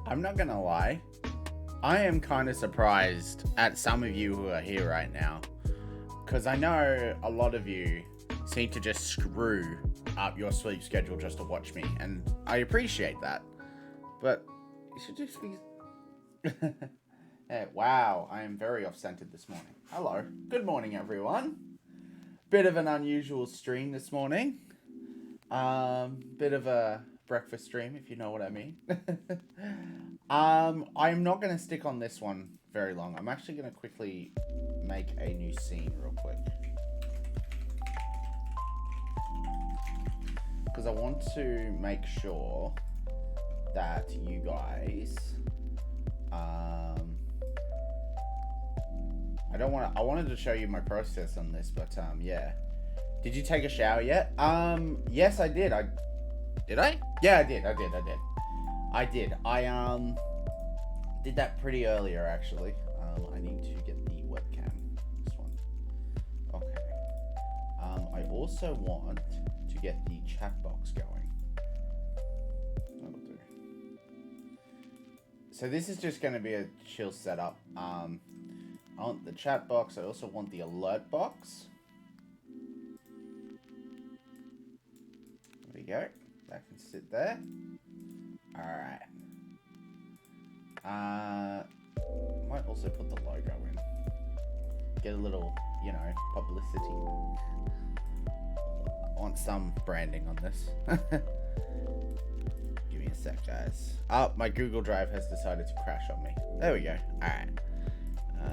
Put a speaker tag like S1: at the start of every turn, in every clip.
S1: I'm not gonna lie. I am kind of surprised at some of you who are here right now. Because I know a lot of you seem to just screw up your sleep schedule just to watch me. And I appreciate that. But you should just be... Hey, wow, I am very off-centered this morning. Hello. Good morning, everyone. Bit of an unusual stream this morning. Bit of a breakfast stream, if you know what I mean. I'm not going to stick on this one very long. I'm actually going to quickly make a new scene real quick. Because I want to make sure that you guys... I wanted to show you my process on this, but yeah. Did you take a shower yet? Yes, I did. Did I? Yeah, I did. I did. I did that pretty earlier, actually. I need to get the webcam. This one. Okay. I also want to get the chat box going. That'll do. So this is just going to be a chill setup. I want the chat box. I also want the alert box. There we go. That can sit there. Alright. Might also put the logo in. Get a little, publicity. I want some branding on this. Give me a sec, guys. Oh, my Google Drive has decided to crash on me. There we go. Alright.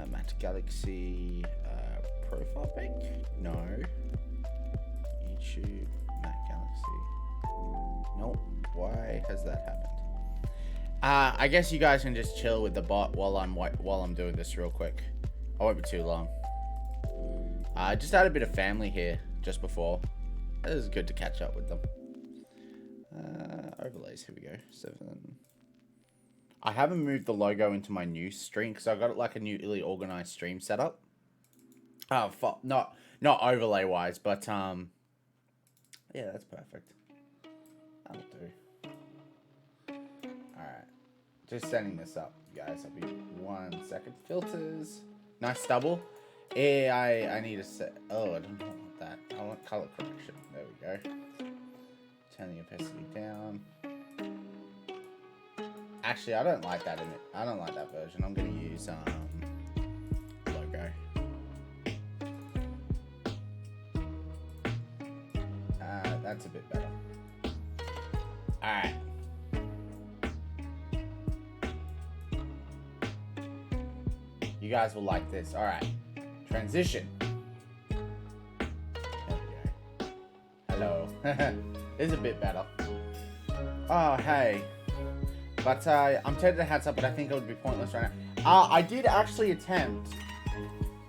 S1: Matt Galaxy profile pic? No. YouTube Matt Galaxy. Nope. Why has that happened? I guess you guys can just chill with the bot while I'm doing this real quick. I won't be too long. I just had a bit of family here just before. It was good to catch up with them. Overlays. Here we go. 7. I haven't moved the logo into my new stream because I got like a new illy organized stream setup. Oh fuck, not overlay wise, but yeah, that's perfect. That'll do. All right, just setting this up, guys. I'll be 1 second. Filters, nice double. Yeah, I need to set. Oh, I don't want that. I want color correction. There we go. Turn the opacity down. Actually, I don't like that in it. I don't like that version. I'm gonna use logo. That's a bit better. All right. You guys will like this. All right. Transition. There we go. Hello. This is a bit better. Oh, hey. But I'm tempted to heads up, but I think it would be pointless right now. I did actually attempt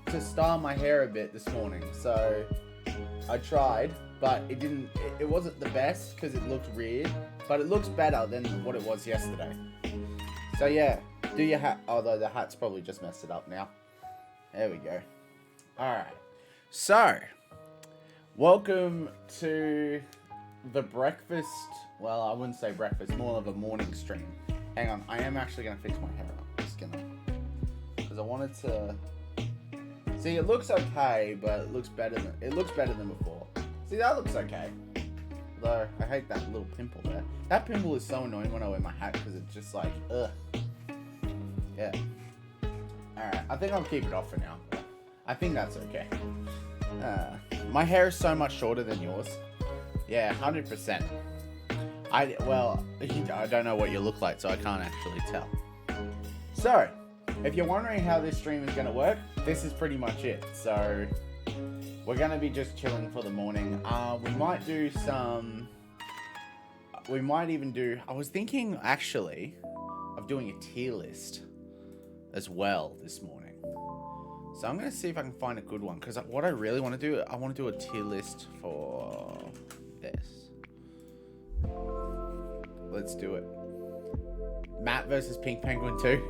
S1: to style my hair a bit this morning, so I tried, but it didn't. It wasn't the best because it looked weird, but it looks better than what it was yesterday. So yeah, do your hat. Although the hat's probably just messed it up now. There we go. All right. So, welcome to the breakfast. Well, I wouldn't say breakfast, more of a morning stream. Hang on, I am actually going to fix my hair up. Just gonna... Because I wanted to... See, it looks okay, but it looks better than before. See, that looks okay. Though, I hate that little pimple there. That pimple is so annoying when I wear my hat, because it's just like, ugh. Yeah. Alright, I think I'll keep it off for now. I think that's okay. My hair is so much shorter than yours. Yeah, 100%. I don't know what you look like, so I can't actually tell. So, if you're wondering how this stream is going to work, this is pretty much it. So, we're going to be just chilling for the morning. We might do some... We might even do... I was thinking, actually, of doing a tier list as well this morning. So, I'm going to see if I can find a good one. Because what I really want to do, I want to do a tier list for this. Let's do it. Matt versus Pink Penguin 2.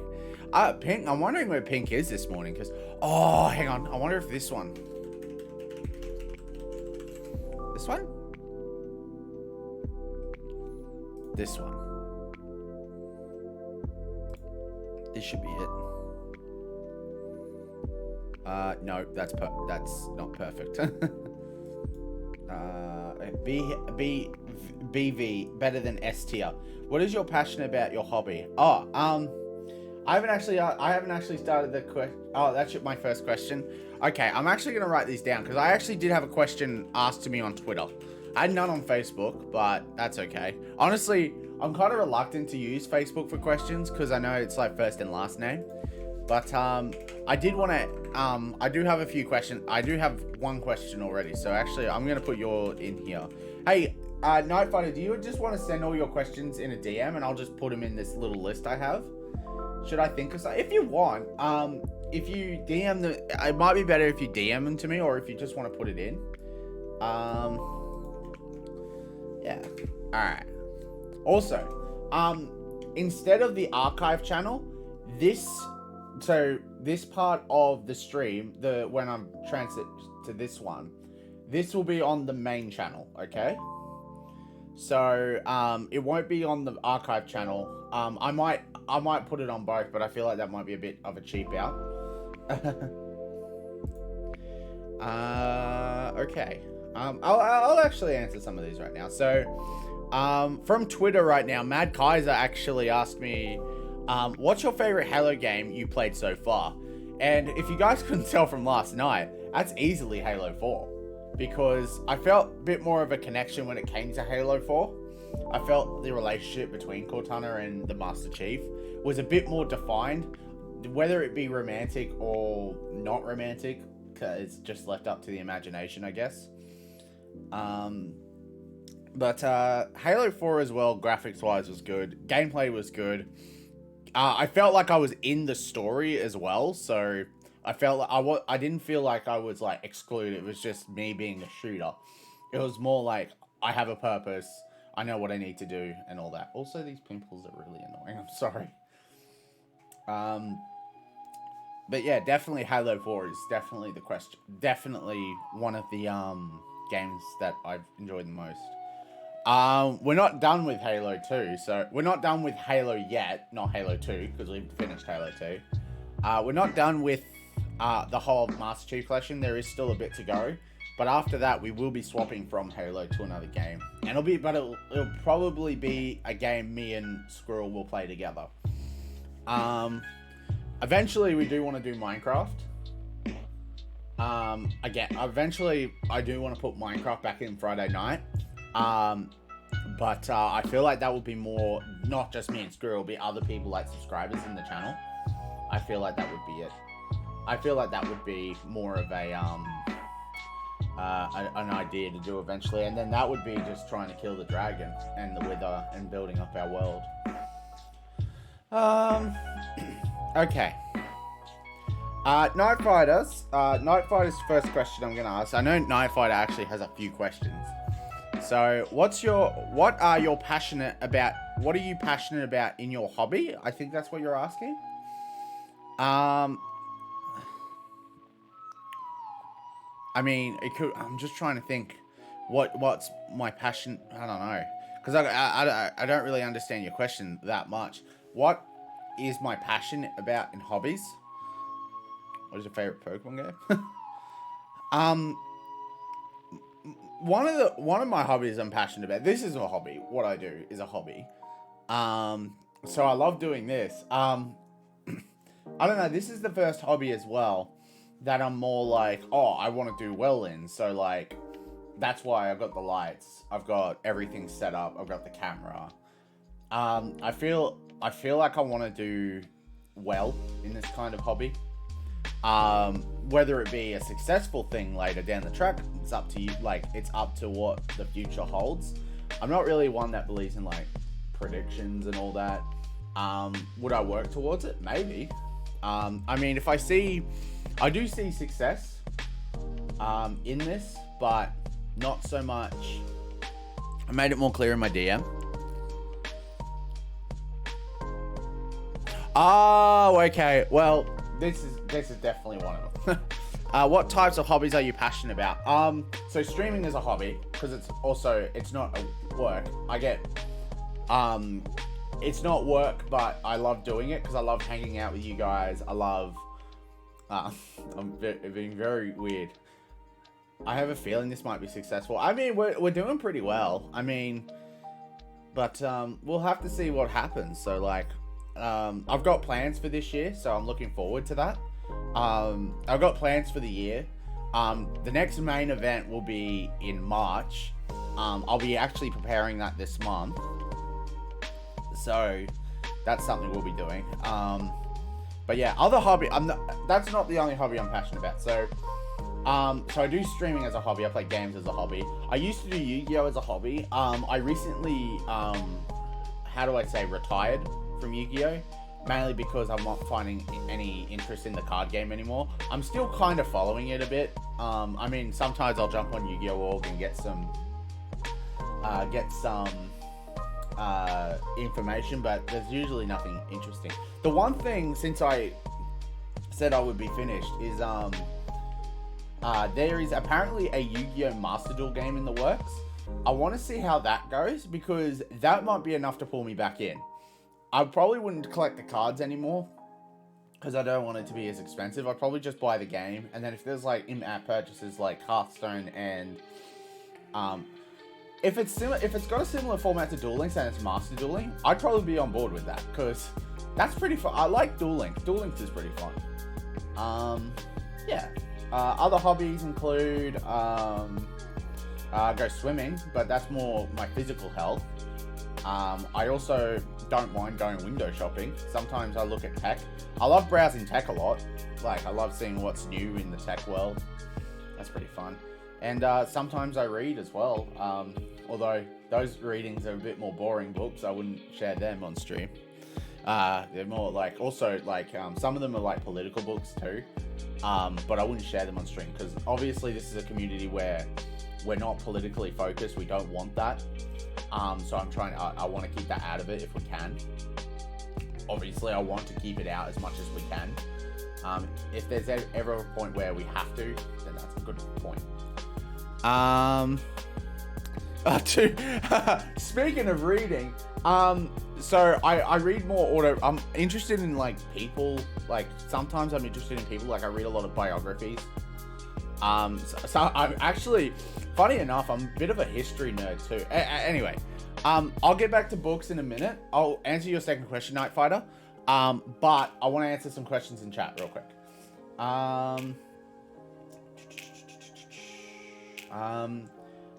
S1: Pink. I'm wondering where Pink is this morning. Because, oh, hang on. I wonder if this one. This one? This one. This should be it. No, that's not perfect. BV better than S tier. What is your passion about your hobby? Oh, I haven't actually started the question. Oh, that's my first question. Okay, I'm actually gonna write these down because I actually did have a question asked to me on Twitter. I had none on Facebook, but that's okay. Honestly, I'm kind of reluctant to use Facebook for questions because I know it's like first and last name. But I did want to. I do have a few questions. I do have one question already. So actually, I'm gonna put yours in here. Hey, Nightfighter, do you just want to send all your questions in a DM and I'll just put them in this little list I have? Should I think of something? If you want, if you DM them, it might be better if you DM them to me or if you just want to put it in. Yeah. All right. Also, instead of the archive channel, this part of the stream, when I'm transit to this one, this will be on the main channel, okay? So, it won't be on the archive channel. I might put it on both, but I feel like that might be a bit of a cheap out. Okay. I'll actually answer some of these right now. So, from Twitter right now, Mad Kaiser actually asked me, what's your favorite Halo game you played so far? And if you guys couldn't tell from last night, that's easily Halo 4. Because I felt a bit more of a connection when it came to Halo 4. I felt the relationship between Cortana and the Master Chief was a bit more defined. Whether it be romantic or not romantic, it's just left up to the imagination, I guess. But Halo 4 as well, graphics-wise, was good. Gameplay was good. I felt like I was in the story as well, so I felt like I didn't feel like I was like excluded. It was just me being a shooter. It was more like I have a purpose. I know what I need to do and all that. Also, these pimples are really annoying. I'm sorry. But yeah, definitely Halo 4 is definitely the question. Definitely one of the games that I've enjoyed the most. We're not done with Halo 2, so we're not done with Halo yet, not Halo 2, because we've finished Halo 2. We're not done with the whole Master Chief Collection. There is still a bit to go, but after that, we will be swapping from Halo to another game, and it'll probably be a game me and Squirrel will play together. Eventually, we do want to do Minecraft. Again, eventually, I do want to put Minecraft back in Friday night. But I feel like that would be more, not just me and Squirrel, it'll be other people like subscribers in the channel. I feel like that would be it. I feel like that would be more of an idea to do eventually, and then that would be just trying to kill the dragon and the wither and building up our world. Okay. Nightfighter's first question I'm gonna ask. I know Nightfighter actually has a few questions. So, what are you passionate about? What are you passionate about in your hobby? I think that's what you're asking. I mean, I'm just trying to think, what's my passion? I don't know, because I don't really understand your question that much. What is my passion about in hobbies? What is your favorite Pokemon game? One of my hobbies I'm passionate about. This is a hobby. What I do is a hobby. So I love doing this. I don't know. This is the first hobby as well that I'm more like, oh, I want to do well in. So like, that's why I've got the lights. I've got everything set up. I've got the camera. I feel like I want to do well in this kind of hobby. Whether it be a successful thing later down the track, it's up to you. Like, it's up to what the future holds. I'm not really one that believes in like predictions and all that. Would I work towards it? Maybe. I mean, I do see success in this, but not so much. I made it more clear in my DM. Oh, okay. Well, this is definitely one of them. What types of hobbies are you passionate about? So streaming is a hobby because it's not a work. I get it's not work, but I love doing it because I love hanging out with you guys. I love, I'm being very weird. I have a feeling this might be successful. I mean, we're doing pretty well. I mean, but we'll have to see what happens. So like, I've got plans for this year, so I'm looking forward to that. I've got plans for the year. The next main event will be in March. I'll be actually preparing that this month. So that's something we'll be doing. But yeah, other hobby, that's not the only hobby I'm passionate about. So I do streaming as a hobby. I play games as a hobby. I used to do Yu-Gi-Oh as a hobby. I recently, retired from Yu-Gi-Oh, mainly because I'm not finding any interest in the card game anymore. I'm still kind of following it a bit. I mean, sometimes I'll jump on Yu-Gi-Oh org and get some information, but there's usually nothing interesting. The one thing, since I said I would be finished, is there is apparently a Yu-Gi-Oh Master Duel game in the works. I want to see how that goes, because that might be enough to pull me back in. I probably wouldn't collect the cards anymore, because I don't want it to be as expensive. I'd probably just buy the game, and then if there's like in-app purchases like Hearthstone and if it's got a similar format to Duel Links and it's Master Dueling, I'd probably be on board with that, because that's pretty fun. I like Duel Links. Duel Links is pretty fun. Yeah. Other hobbies include go swimming, but that's more my physical health. I also don't mind going window shopping. Sometimes I look at tech. I love browsing tech a lot. Like, I love seeing what's new in the tech world. That's pretty fun. And sometimes I read as well. Although those readings are a bit more boring books, I wouldn't share them on stream. They're more like, also like, some of them are like political books too. But I wouldn't share them on stream, because obviously this is a community where we're not politically focused. We don't want that. So I want to keep that out of it if we can. Obviously, I want to keep it out as much as we can. If there's ever a point where we have to, then that's a good point. Speaking of reading, so I read more I'm interested in like people, like sometimes I'm interested in people, like I read a lot of biographies. So I'm actually, funny enough, I'm a bit of a history nerd too. Anyway, I'll get back to books in a minute. I'll answer your second question, Night Fighter. But I want to answer some questions in chat real quick.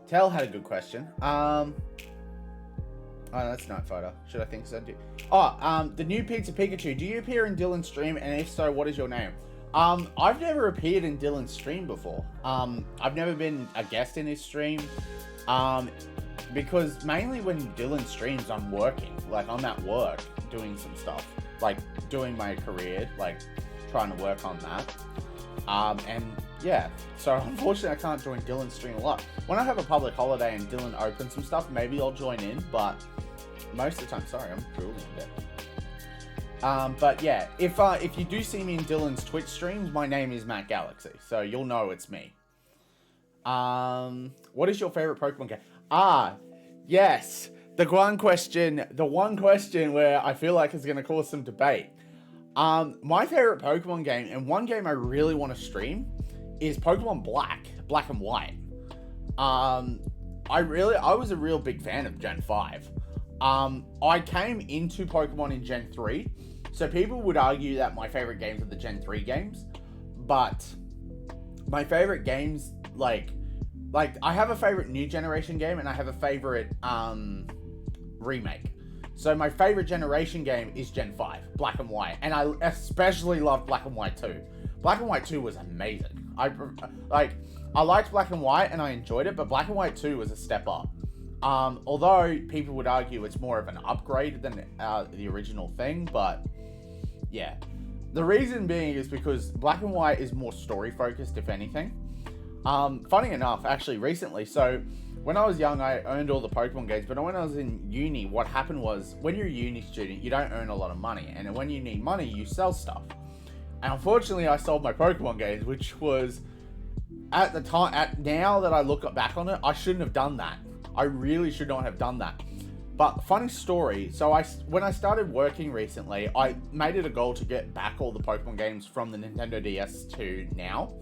S1: Tell had a good question. Oh, that's Night Fighter. Should I think so? The new Pizza Pikachu. Do you appear in Dylan's stream? And if so, what is your name? I've never appeared in Dylan's stream before. I've never been a guest in his stream. Because mainly when Dylan streams, I'm working. Like, I'm at work doing some stuff. Like, doing my career, like, trying to work on that. And yeah, so unfortunately I can't join Dylan's stream a lot. When I have a public holiday and Dylan opens some stuff, maybe I'll join in, but most of the time, sorry, I'm drooling a bit. But yeah, if you do see me in Dylan's Twitch streams, my name is Matt Galaxy, so you'll know it's me. What is your favorite Pokemon game? Yes, the one question where I feel like is going to cause some debate. My favorite Pokemon game, and one game I really want to stream, is Pokemon Black and White. I was a real big fan of Gen 5. I came into Pokemon in Gen 3, so people would argue that my favorite games are the Gen 3 games, but my favorite games, like I have a favorite new generation game, and I have a favorite, remake. So my favorite generation game is Gen 5, Black and White, and I especially love Black and White 2. Black and White 2 was amazing. I liked Black and White and I enjoyed it, but Black and White 2 was a step up. Although people would argue it's more of an upgrade than the original thing, but yeah. The reason being is because Black and White is more story focused, if anything. Funny enough, actually recently, so when I was young, I owned all the Pokemon games, but when I was in uni, what happened was, when you're a uni student, you don't earn a lot of money, and when you need money, you sell stuff. And unfortunately, I sold my Pokemon games, which was, at the time, now that I look back on it, I shouldn't have done that. I really should not have done that. But funny story, so when I started working recently, I made it a goal to get back all the Pokemon games from the Nintendo DS to now.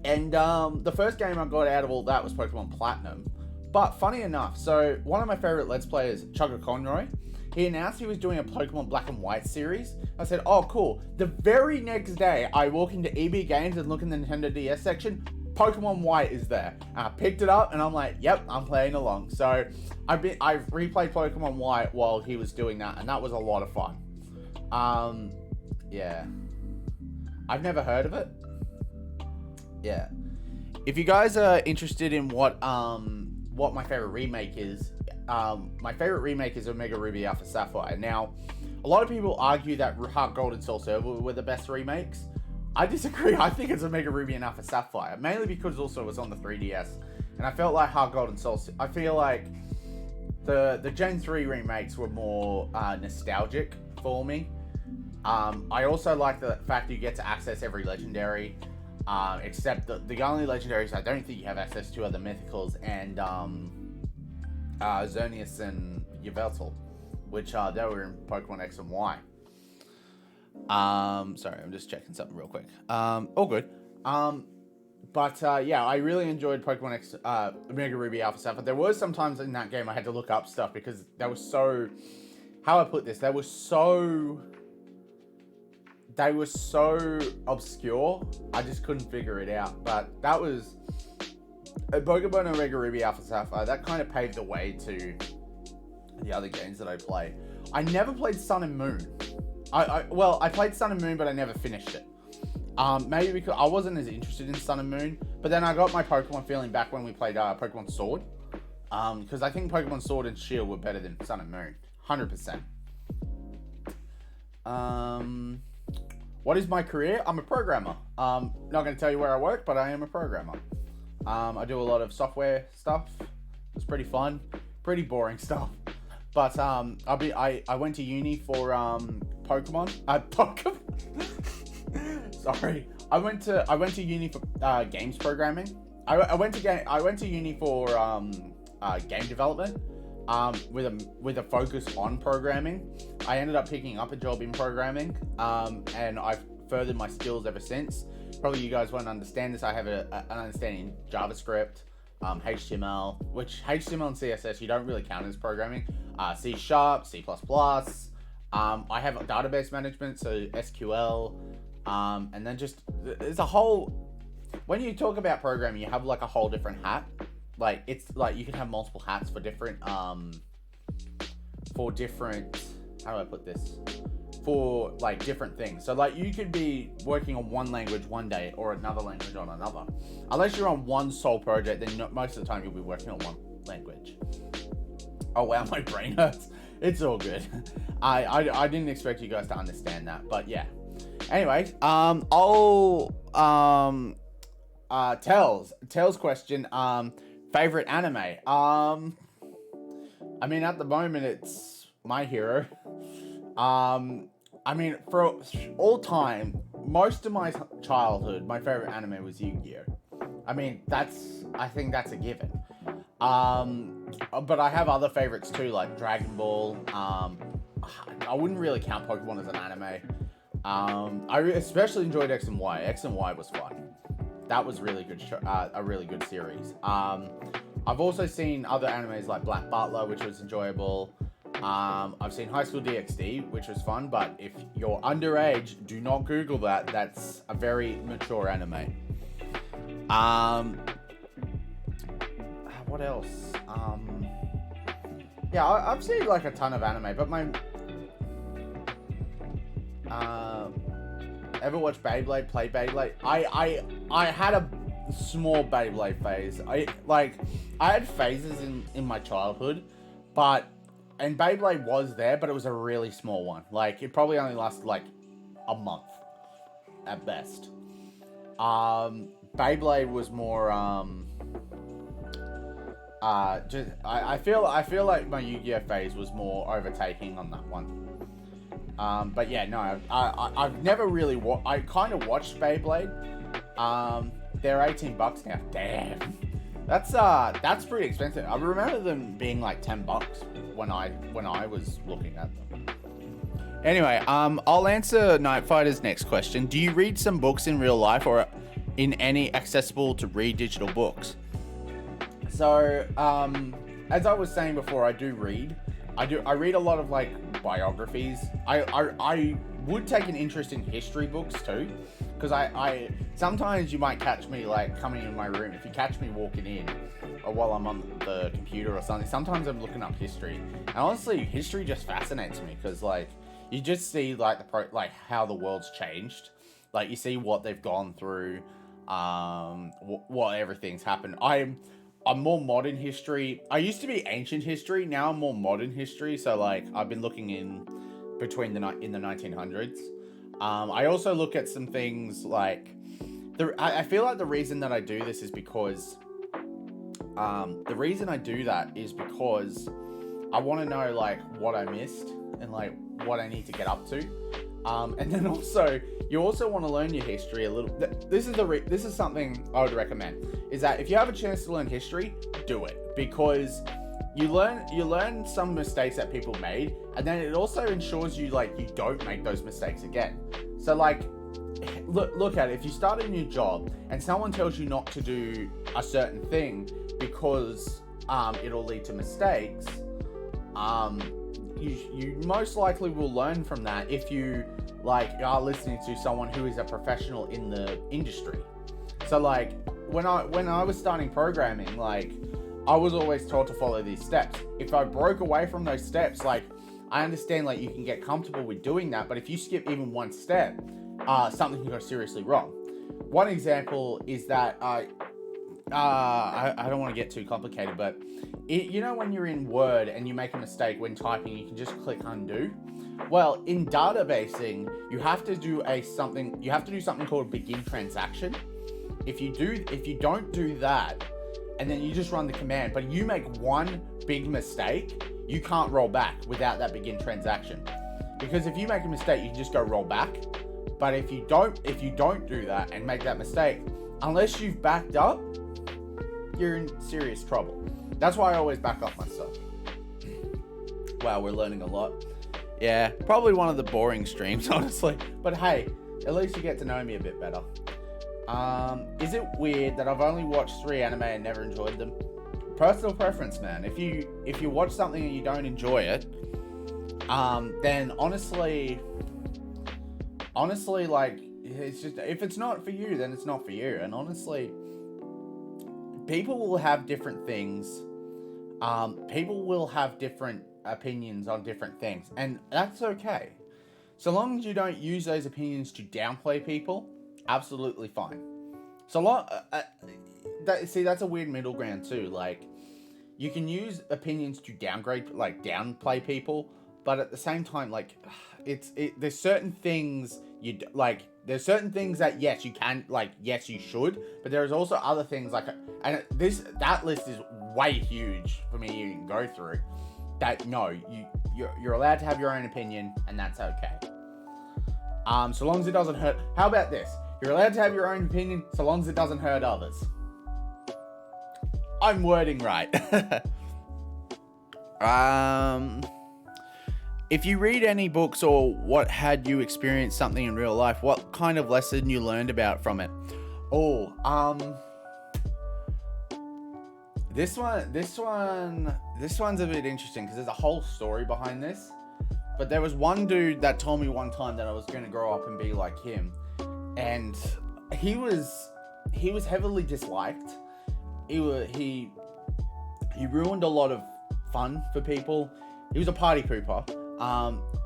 S1: The first game I got out of all that was Pokemon Platinum. But funny enough, so one of my favorite Let's Players, Chugga Conroy, he announced he was doing a Pokemon Black and White series. I said, oh, cool. The very next day, I walk into EB Games and look in the Nintendo DS section. Pokemon White is there. And I picked it up and I'm like, yep, I'm playing along. So I've replayed Pokemon White while he was doing that, and that was a lot of fun. Yeah. I've never heard of it. Yeah. If you guys are interested in what my favorite remake is, my favorite remake is Omega Ruby Alpha Sapphire. Now, a lot of people argue that Heart Gold and Soul Silver were the best remakes. I disagree. I think it's Omega Ruby and Alpha Sapphire, mainly because also it was on the 3DS, and I felt like Heart Gold and Soul. I feel like the Gen 3 remakes were more nostalgic for me. I also like the fact that you get to access every legendary, except the only legendaries I don't think you have access to are the Mythicals and Xerneas and Yveltal, which they were in Pokemon X and Y. Sorry, I'm just checking something real quick. All good. Yeah, I really enjoyed Pokemon X, Omega Ruby Alpha Sapphire. There were some times in that game I had to look up stuff because they were so, how I put this, they were so obscure. I just couldn't figure it out. But that was Pokemon Omega Ruby Alpha Sapphire. That kind of paved the way to the other games that I play. I never played Sun and Moon. I played Sun and Moon, but I never finished it. Maybe because I wasn't as interested in Sun and Moon. But then I got my Pokemon feeling back when we played Pokemon Sword. Because I think Pokemon Sword and Shield were better than Sun and Moon. 100%. What is my career? I'm a programmer. Not going to tell you where I work, but I am a programmer. I do a lot of software stuff. It's pretty fun. Pretty boring stuff. But I went to uni for Pokemon. Sorry. I went to uni for games programming. I went to uni for game development. With a focus on programming. I ended up picking up a job in programming, and I've furthered my skills ever since. Probably you guys won't understand this. I have an understanding in JavaScript, HTML, which HTML and CSS you don't really count as programming. C#, C++. I have database management, so SQL, and then just there's a whole. When you talk about programming, you have like a whole different hat. Like it's like you can have multiple hats for different how do I put this? For like different things. So like you could be working on one language one day or another language on another. Unless you're on one sole project, then most of the time you'll be working on one language. Oh wow, my brain hurts. It's all good. I didn't expect you guys to understand that, but yeah. Anyway, Tell's question. Favorite anime? I mean, at the moment, it's My Hero. I mean, for all time, most of my childhood, my favorite anime was Yu-Gi-Oh! I mean, I think that's a given. But I have other favorites too, like Dragon Ball. I wouldn't really count Pokemon as an anime. I especially enjoyed X and Y. X and Y was fun. That was really good, a really good series. I've also seen other animes like Black Butler, which was enjoyable. I've seen High School DxD, which was fun, but if you're underage, do not Google that. That's a very mature anime. What else? Yeah, I've seen like a ton of anime, but my ever watch Beyblade? Play Beyblade? I had a small Beyblade phase. I had phases in my childhood, and Beyblade was there, but it was a really small one. Like it probably only lasted like a month at best. Beyblade was more I feel like my Yu-Gi-Oh phase was more overtaking on that one. But yeah, no, I've never really I kind of watched Beyblade. They're $18 now. Damn. That's pretty expensive. I remember them being like $10 when I was looking at them. Anyway, I'll answer Night Fighter's next question. Do you read some books in real life or in any accessible to read digital books? So, as I was saying before, I do read. I read a lot of like biographies. I would take an interest in history books too, because I sometimes you might catch me like coming in my room. If you catch me walking in, or while I'm on the computer or something, sometimes I'm looking up history. And honestly, history just fascinates me because like you just see like like how the world's changed. Like you see what they've gone through, what everything's happened. I'm more modern history. I used to be ancient history. Now I'm more modern history. So like I've been looking in the 1900s. I also look at some things like I feel like the reason that I do this is because the reason I do that is because I want to know like what I missed and like what I need to get up to. And then also, you also want to learn your history a little. This is something I would recommend, is that if you have a chance to learn history, do it, because you learn some mistakes that people made, and then it also ensures you like you don't make those mistakes again. So like, look at it. If you start a new job and someone tells you not to do a certain thing because it'll lead to mistakes, you most likely will learn from that if you like are listening to someone who is a professional in the industry. So like when I was starting programming, like I was always told to follow these steps. If I broke away from those steps, like I understand like you can get comfortable with doing that, but if you skip even one step, something can go seriously wrong. One example is that I don't want to get too complicated, but you know when you're in Word and you make a mistake when typing, you can just click undo. Well, in databasing, you have to do something called a begin transaction. If you don't do that, and then you just run the command, but you make one big mistake, you can't roll back without that begin transaction. Because if you make a mistake, you can just go roll back. But if you don't do that and make that mistake, unless you've backed up, you're in serious trouble. That's why I always back up myself. Wow, we're learning a lot. Yeah, probably one of the boring streams, honestly. But hey, at least you get to know me a bit better. Is it weird that I've only watched 3 anime and never enjoyed them? Personal preference, man. If you watch something and you don't enjoy it, then honestly, like, it's just, if it's not for you, then it's not for you. And honestly, people will have different things. People will have different opinions on different things, and that's okay. So long as you don't use those opinions to downplay people, absolutely fine. So long, that's a weird middle ground too. Like, you can use opinions to downplay people, but at the same time, like, there's certain things there's certain things that yes you can, like, yes you should, but there's also other things like, and that list is way huge for me to even go through. That no, you're allowed to have your own opinion, and that's okay. So long as it doesn't hurt. How about this? You're allowed to have your own opinion so long as it doesn't hurt others. I'm wording right. If you read any books or what had you experienced something in real life, what kind of lesson you learned about from it? This one's a bit interesting because there's a whole story behind this. But there was one dude that told me one time that I was going to grow up and be like him. And he was heavily disliked. He ruined a lot of fun for people. He was a party pooper.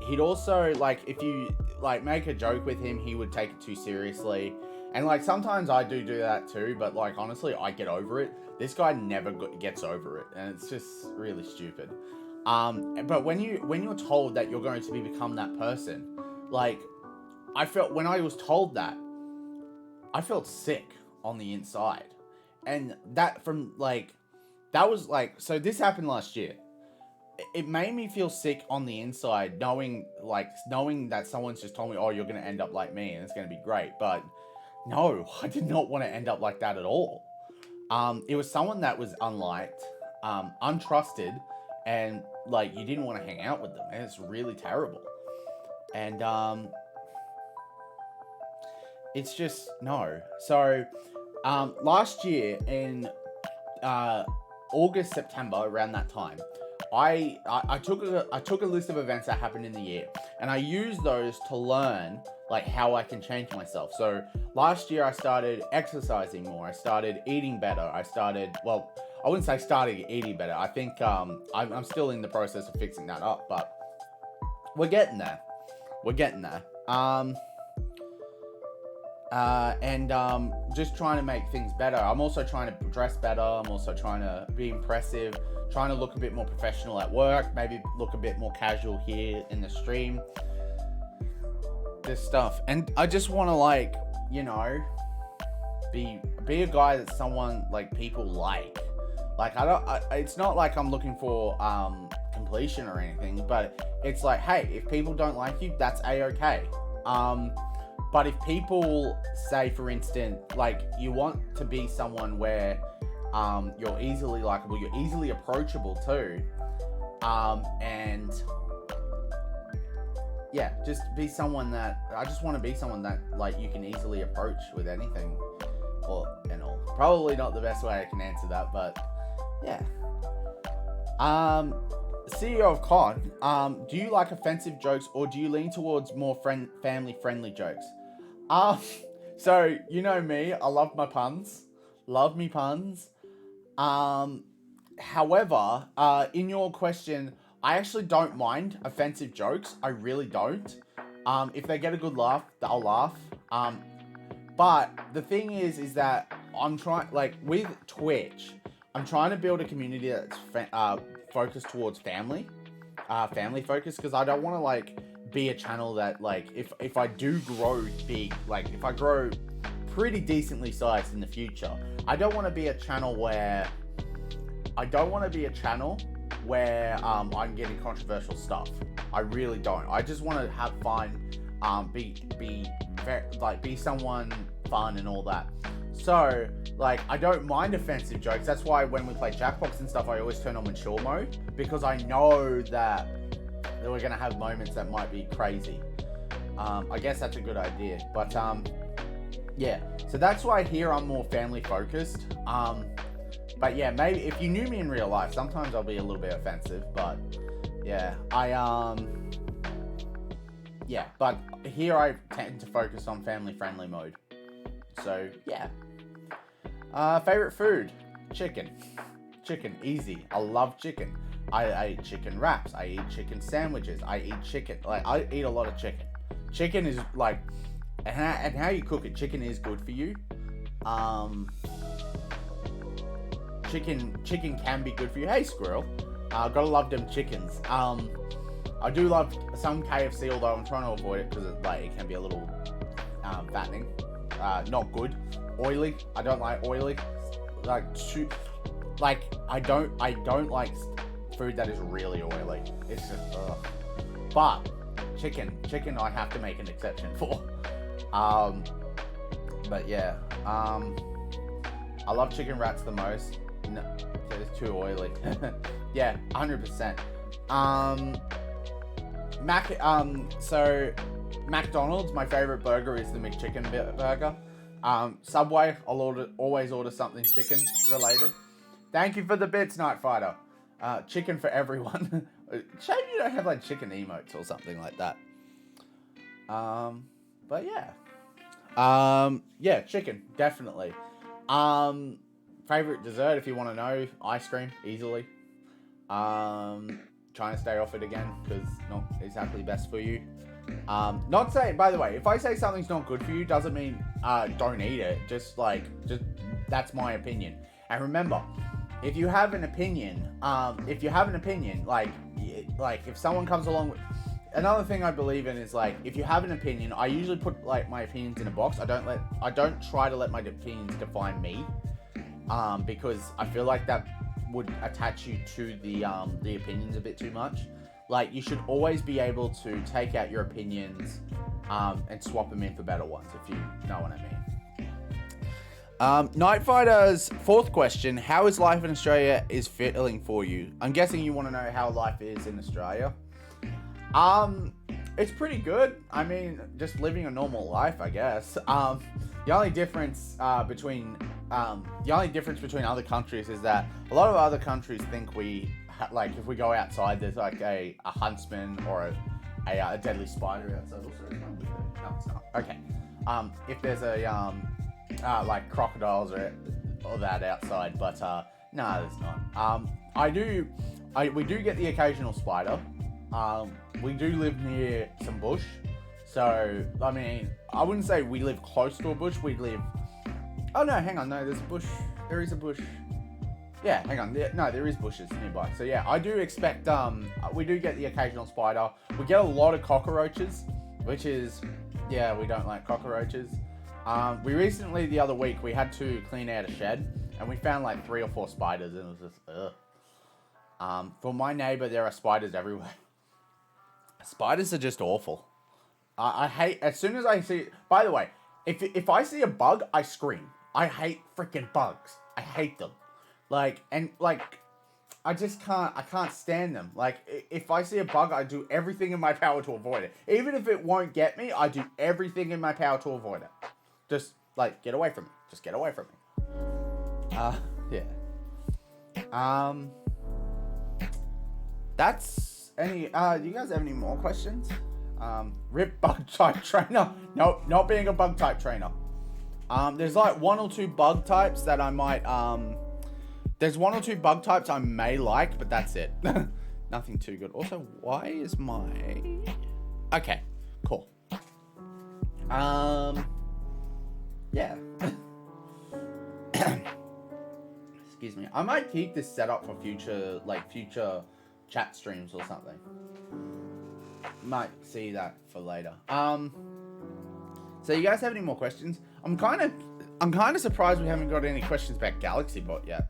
S1: He'd also, like, if you like make a joke with him, he would take it too seriously. And like sometimes I do that too, but like honestly, I get over it. This guy never gets over it, and it's just really stupid. But when you're told that you're going to become that person, like, I felt when I was told that, I felt sick on the inside. And that was like, so this happened last year. It made me feel sick on the inside, knowing that someone's just told me, oh, you're going to end up like me and it's going to be great. But no, I did not want to end up like that at all. It was someone that was unliked, untrusted, and like you didn't want to hang out with them, and it's really terrible. And it's just no. So last year in August, September, around that time, I took a list of events that happened in the year, and I used those to learn like how I can change myself. So last year I started exercising more. I started eating better. I wouldn't say started eating better. I think I'm still in the process of fixing that up, but we're getting there. Just trying to make things better. I'm also trying to dress better. I'm also trying to be impressive, trying to look a bit more professional at work, maybe look a bit more casual here in the stream. This stuff. And I just want to like, you know, be a guy that someone like people like. Like it's not like I'm looking for completion or anything, but it's like, hey, if people don't like you, that's a-okay. But if people say, for instance, like you want to be someone where you're easily likable, you're easily approachable too, and yeah, just be someone that I just want to be someone that like you can easily approach with anything, and all. Probably not the best way I can answer that, but yeah. CEO of Con, do you like offensive jokes or do you lean towards more family-friendly jokes? So, you know me, I love my puns. Love me puns. However, in your question, I actually don't mind offensive jokes. I really don't. If they get a good laugh, I'll laugh. But the thing is that I'm trying, like, with Twitch, I'm trying to build a community that's focused towards family focused, because I don't want to, like, be a channel that, like, if I do grow big, like, if I grow pretty decently sized in the future, I don't want to be a channel where I'm getting controversial stuff. I really don't. I just want to have fun, be someone fun and all that. So, like, I don't mind offensive jokes. That's why when we play Jackbox and stuff, I always turn on mature mode, because I know that we're going to have moments that might be crazy. I guess that's a good idea. But, yeah. So that's why here I'm more family focused. But yeah, maybe if you knew me in real life, sometimes I'll be a little bit offensive. But, yeah. Yeah. But here I tend to focus on family-friendly mode. So, yeah. Favorite food? Chicken. Chicken, easy. I love chicken. I eat chicken wraps. I eat chicken sandwiches. I eat chicken. Like, I eat a lot of chicken. Chicken is, like, and how you cook it, chicken is good for you. Chicken can be good for you. Hey, squirrel. Gotta love them chickens. I do love some KFC, although I'm trying to avoid it because it can be a little fattening. Not good. Oily. I don't like oily. I don't like food that is really oily. It's just ugh. But chicken I have to make an exception for. But yeah. I love chicken wraps the most. No, it's too oily. Yeah, 100%. So McDonald's, my favorite burger is the McChicken burger. Subway, I'll always order something chicken related. Thank you for the bits, Night Fighter. Chicken for everyone. Shame you don't have like chicken emotes or something like that. But yeah. Yeah, chicken, definitely. Favorite dessert, if you want to know, ice cream, easily. Trying to stay off it again, because not exactly best for you. Not saying, by the way, if I say something's not good for you, doesn't mean, don't eat it. Just that's my opinion. And remember, if you have an opinion, like if someone comes along with, another thing I believe in is, like, if you have an opinion, I usually put, like, my opinions in a box. I don't try to let my opinions define me, because I feel like that would attach you to the opinions a bit too much. Like, you should always be able to take out your opinions, and swap them in for better ones, if you know what I Night Fighter's fourth question: how is life in Australia is feeling for you? I'm guessing you want to know how life is in Australia. It's pretty good. I mean, just living a normal life, I guess. The only difference between other countries is that a lot of other countries think like if we go outside, there's like a huntsman or a deadly spider outside. Also, no, it's not. Okay. If there's a like crocodiles or that outside, but no, there's not. We do get the occasional spider. We do live near some bush, so I mean, I wouldn't say we live close to a bush. We live. Oh no, hang on, no, there's a bush. There is a bush. Yeah, hang on. No, there is bushes nearby. So yeah, I do expect. We do get the occasional spider. We get a lot of cockroaches, which is, yeah, we don't like cockroaches. We recently, the other week, we had to clean out a shed, and we found like 3 or 4 spiders, and it was just, ugh. For my neighbor, there are spiders everywhere. Spiders are just awful. I hate, as soon as I see, by the way, if I see a bug, I scream. I hate freaking bugs. I hate them. I can't stand them. Like, if I see a bug, I do everything in my power to avoid it. Even if it won't get me, I do everything in my power to avoid it. Just, like, get away from me. Just get away from me. Yeah. That's any, do you guys have any more questions? Rip bug type trainer. Nope, not being a bug type trainer. There's like 1 or 2 bug types that I might, there's 1 or 2 bug types I may like, but that's it. Nothing too good. Also, why is my... Okay, cool. Yeah. Excuse me. I might keep this set up for future chat streams or something. Might see that for later. So you guys have any more questions? I'm kind of surprised we haven't got any questions about Galaxy Bot yet.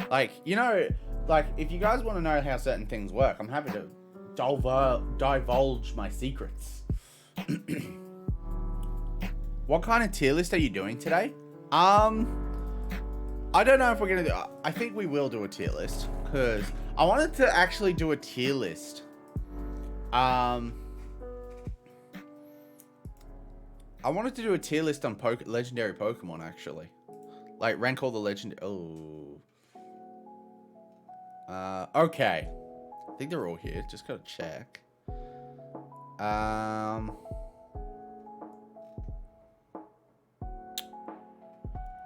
S1: Like, you know, like if you guys want to know how certain things work, I'm happy to divulge my secrets. What kind of tier list are you doing today? I don't know if we're gonna do. I think we will do a tier list because I wanted to actually do a tier list. I wanted to do a tier list on legendary Pokemon actually, like rank all the legendary. Oh. Okay. I think they're all here. Just gotta check.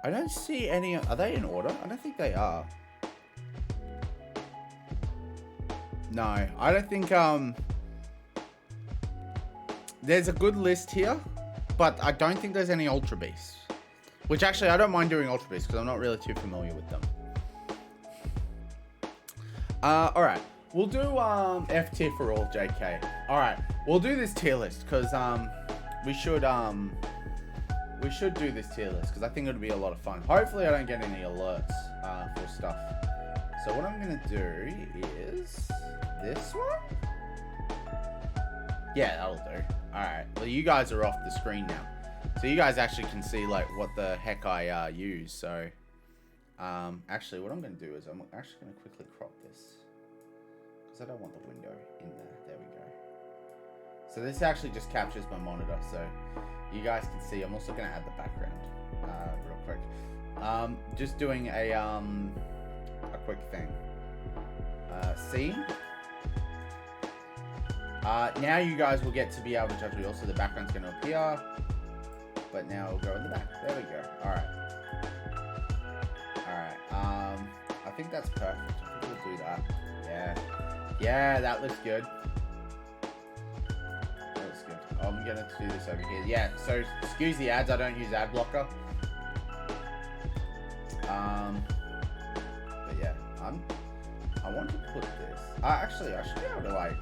S1: I don't see any. Are they in order? I don't think they are. No, I don't think, there's a good list here, but I don't think there's any Ultra Beasts. Which actually, I don't mind doing Ultra Beasts because I'm not really too familiar with them. Alright. We'll do, F tier for all, JK. Alright. We'll do this tier list because, we should do this tier list because I think it'll be a lot of fun. Hopefully I don't get any alerts for stuff. So what I'm going to do is this one. Yeah, that'll do. Alright. Well, you guys are off the screen now. So you guys actually can see like what the heck I use. So actually what I'm going to do is I'm actually going to quickly crop this. Because I don't want the window in there. There we go. So this actually just captures my monitor. So you guys can see. I'm also going to add the background real quick. Just doing a quick thing. Scene. Now you guys will get to be able to judge me. Also, the background's going to appear. But now it'll go in the back. There we go. Alright. Alright. I think that's perfect. I think we'll do that. Yeah. Yeah, that looks good. I'm gonna do this over here. Yeah, so excuse the ads, I don't use ad blocker. But yeah, I want to put this. Actually, I should be able to like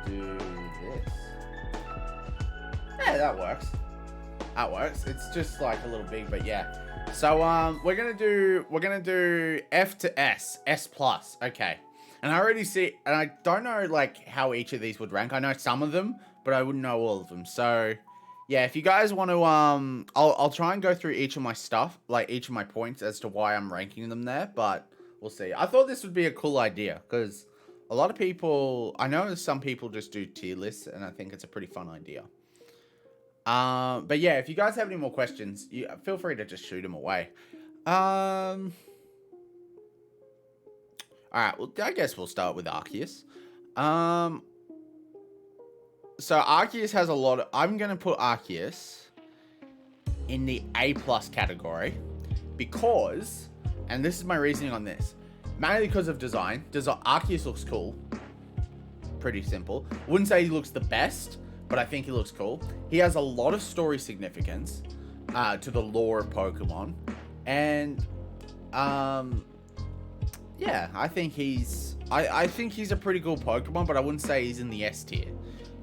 S1: do this. Yeah, that works. That works. It's just like a little big, but yeah. So we're gonna do F to S, S plus. Okay. And I already see, and I don't know like how each of these would rank. I know some of them, but I wouldn't know all of them. So Yeah, if you guys want to, I'll try and go through each of my stuff, like each of my points as to why I'm ranking them there, but we'll see. I thought this would be a cool idea because a lot of people, I know some people just do tier lists, and I think it's a pretty fun idea. But yeah, if you guys have any more questions, feel free to just shoot them away. All right, well, I guess we'll start with Arceus. So Arceus has a lot of... I'm going to put Arceus in the A+ category because, and this is my reasoning on this, mainly because of design. Arceus looks cool. Pretty simple. Wouldn't say he looks the best, but I think he looks cool. He has a lot of story significance to the lore of Pokemon. And, yeah, I think he's... I think he's a pretty cool Pokemon, but I wouldn't say he's in the S tier.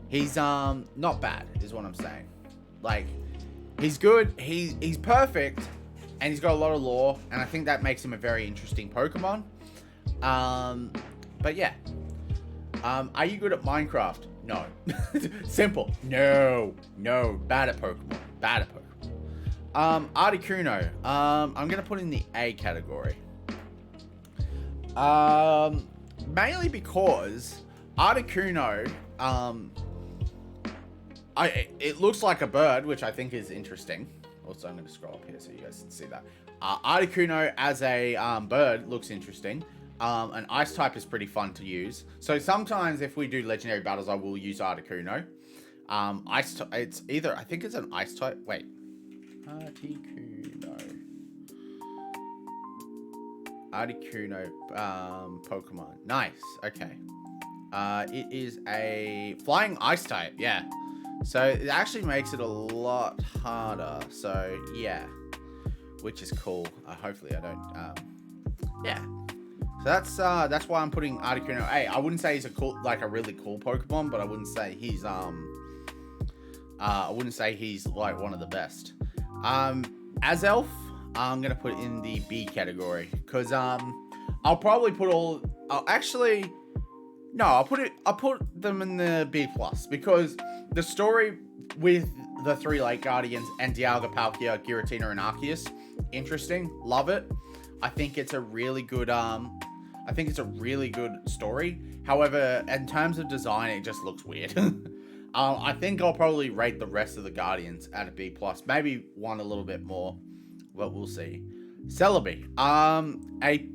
S1: He's not bad, is what I'm saying. Like, he's good, he's perfect, and he's got a lot of lore, and I think that makes him a very interesting Pokemon. But yeah. Are you good at Minecraft? No. Simple. No. Bad at Pokemon. Articuno. I'm gonna put in the A category. Mainly because Articuno, it looks like a bird, which I think is interesting. Also, I'm going to scroll up here so you guys can see that. Articuno as a bird looks interesting. An ice type is pretty fun to use. So sometimes if we do legendary battles, I will use Articuno. It's either, I think it's an ice type. Wait. Articuno Pokemon. Nice. Okay. It is a flying ice type. Yeah. So it actually makes it a lot harder. So yeah, which is cool. Hopefully I don't. Yeah. So that's why I'm putting Articuno A. I wouldn't say he's a really cool Pokemon, but I wouldn't say he's like one of the best. Azelf, I'm gonna put in the B category because I'll probably put all. I'll put them in the B+ because the story with the 3 Lake Guardians and Dialga, Palkia, Giratina, and Arceus, interesting. Love it. I think it's a really good story. However, in terms of design, it just looks weird. I think I'll probably rate the rest of the Guardians at a B+, maybe one a little bit more, but we'll see. Celebi, A+.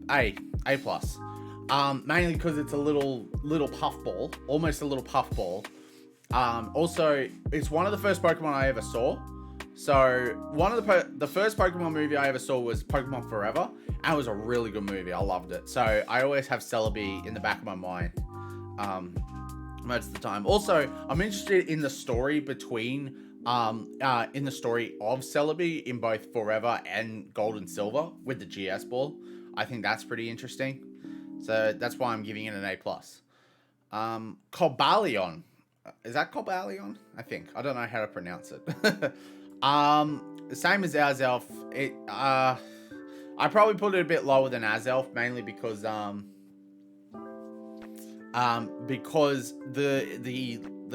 S1: Mainly because it's a little puffball, almost a little puffball. Also, it's one of the first Pokemon I ever saw. So one of the first Pokemon movie I ever saw was Pokemon Forever, and it was a really good movie. I loved it. So I always have Celebi in the back of my mind most of the time. Also, I'm interested in the story between in the story of Celebi in both Forever and Gold and Silver with the GS Ball. I think that's pretty interesting. So that's why I'm giving it an A+. Cobalion. Is that Cobalion? I think. I don't know how to pronounce it. Same as Azelf. I probably put it a bit lower than Azelf, mainly because the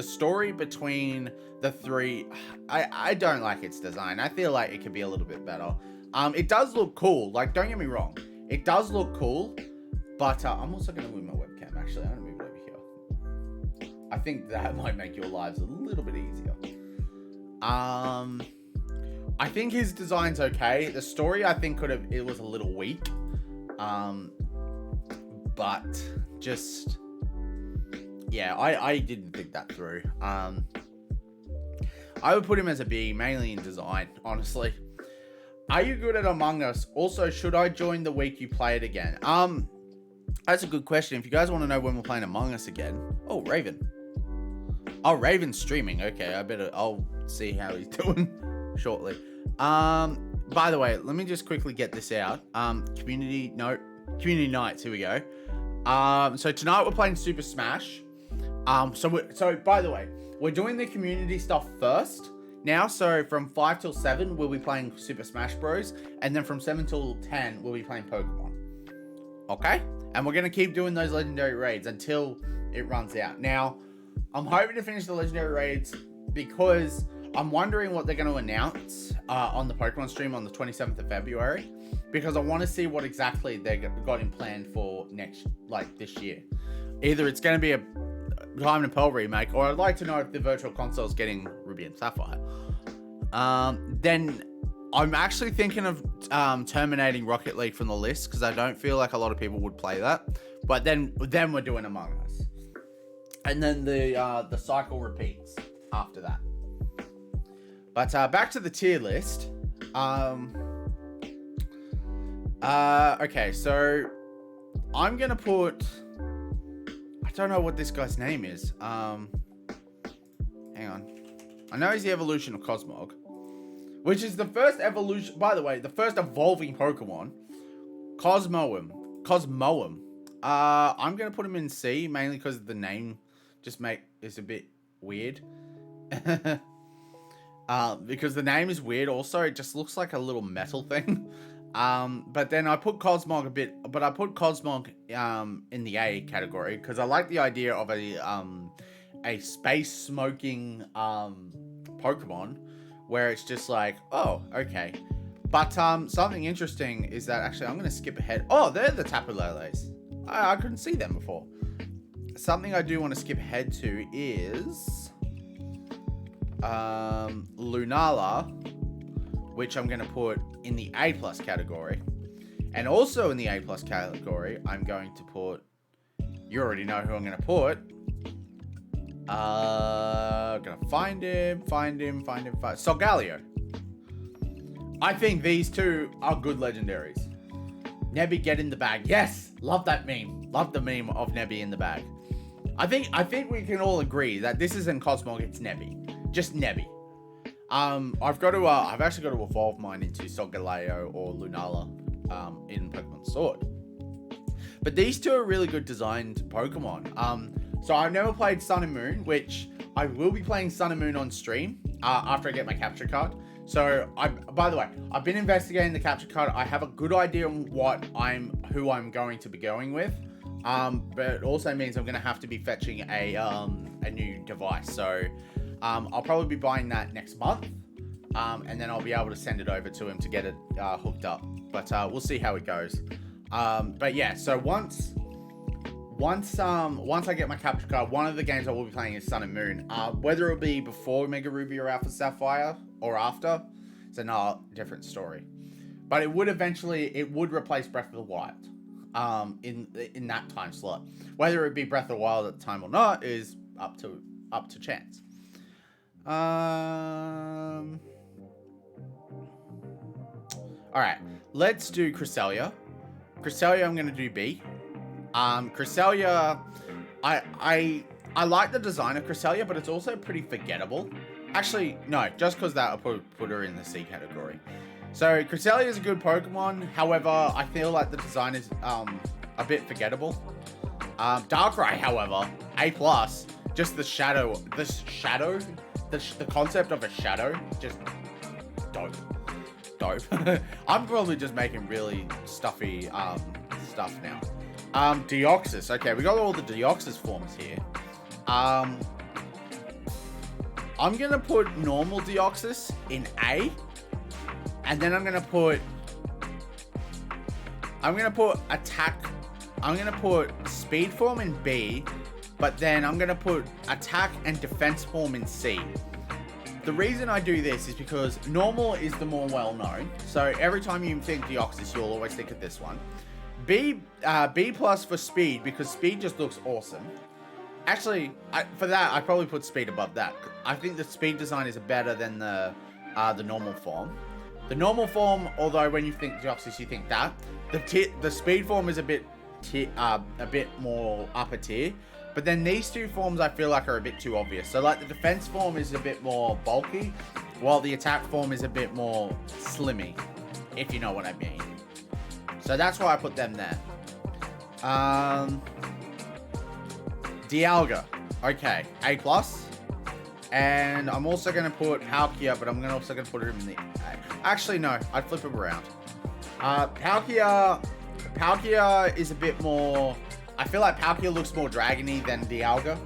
S1: story between the 3, I don't like its design. I feel like it could be a little bit better. It does look cool. Like, don't get me wrong. It does look cool, but I'm also going to move my webcam, actually. I'm going to move it over here. I think that might make your lives a little bit easier. I think his design's okay. The story, I think, it was a little weak. But just, yeah, I didn't think that through. I would put him as a B, mainly in design, honestly. Are you good at Among Us? Also, should I join the week you play it again? That's a good question. If you guys want to know when we're playing Among Us again. Oh, Raven. Oh, Raven's streaming. Okay, I'll see how he's doing shortly. By the way, let me just quickly get this out. Community nights. Here we go. So tonight we're playing Super Smash. So by the way, we're doing the community stuff first now. So from 5 till 7, we'll be playing Super Smash Bros. And then from 7 till 10, we'll be playing Pokemon. Okay? And we're going to keep doing those legendary raids until it runs out. Now, I'm hoping to finish the legendary raids because I'm wondering what they're going to announce on the Pokemon stream on the 27th of February, because I want to see what exactly they got in plan for this year. Either it's going to be a Diamond and Pearl remake, or I'd like to know if the Virtual Console is getting Ruby and Sapphire. Then I'm actually thinking of terminating Rocket League from the list, because I don't feel like a lot of people would play that. But then we're doing Among Us, and then the cycle repeats after that. But back to the tier list. Okay, so I'm gonna put. I don't know what this guy's name is. Hang on. I know he's the evolution of Cosmog, which is the first evolution. By the way, the first evolving Pokemon, Cosmoem. I'm gonna put him in C, mainly because the name is a bit weird. Because the name is weird. Also, it just looks like a little metal thing. But then I put Cosmog I put Cosmog in the A category, because I like the idea of a space smoking Pokemon, where it's just like, oh, okay. But something interesting is that, actually, I'm gonna skip ahead. Oh, they're the Tapu Leles. I couldn't see them before. Something I do want to skip ahead to is Lunala, which I'm going to put in the A+ category. And also in the A+ category, I'm going to put, you already know who I'm going to put. Gonna find him. Solgaleo. I think these two are good legendaries. Nebby, get in the bag. Yes, love that meme. Love the meme of Nebby in the bag. I think we can all agree that this isn't Cosmog, it's Nebby. Just Nebby. I've actually got to evolve mine into Solgaleo or Lunala in Pokemon Sword. But these two are really good designed Pokemon. So I've never played Sun and Moon, which I will be playing Sun and Moon on stream after I get my capture card. So by the way, I've been investigating the capture card. I have a good idea on who I'm going to be going with. But it also means I'm going to have to be fetching a new device. So I'll probably be buying that next month. And then I'll be able to send it over to him to get it hooked up. But we'll see how it goes. But yeah, so once I get my capture card, one of the games I will be playing is Sun and Moon. Whether it'll be before Mega Ruby or Alpha Sapphire or after, it's another different story. But it would replace Breath of the Wild in that time slot. Whether it be Breath of the Wild at the time or not is up to chance. Alright, let's do Cresselia. Cresselia, I'm gonna do B. Cresselia, I like the design of Cresselia, but it's also pretty forgettable. Actually, no, just because that, I'll put her in the C category. So Cresselia is a good Pokemon. However, I feel like the design is a bit forgettable. Darkrai, however, A+. Just the concept of a shadow, just dope. I'm probably just making really stuffy stuff now. Deoxys. Okay, we got all the Deoxys forms here. I'm gonna put normal Deoxys in A, and then I'm gonna put attack. I'm gonna put speed form in B, but then I'm gonna put attack and defense form in C. The reason I do this is because normal is the more well-known. So every time you think Deoxys, you'll always think of this one. B plus for speed, because speed just looks awesome. Actually, for that, I'd probably put speed above that. I think the speed design is better than the normal form. The normal form, although when you think Deoxys, you think that. The speed form is a bit more upper tier. But then these two forms I feel like are a bit too obvious. So like the defense form is a bit more bulky, while the attack form is a bit more slimmy, if you know what I mean. So that's why I put them there. Dialga. Okay, A+. And I'm also going to put Palkia, but I'm also going to put it in the A. Actually, no, I'd flip it around. Palkia is a bit more... I feel like Palkia looks more dragony than Dialga.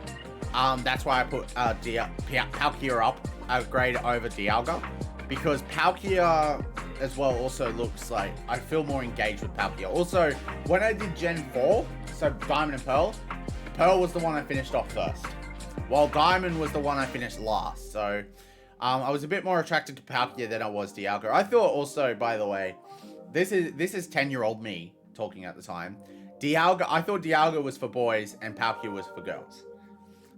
S1: That's why I put Palkia up. a grade over Dialga, because Palkia as well also looks like I feel more engaged with Palkia. Also, when I did Gen 4, so Diamond and Pearl, Pearl was the one I finished off first, while Diamond was the one I finished last. So I was a bit more attracted to Palkia than I was Dialga. I thought also, by the way, this is 10-year-old me talking at the time. I thought Dialga was for boys and Palkia was for girls.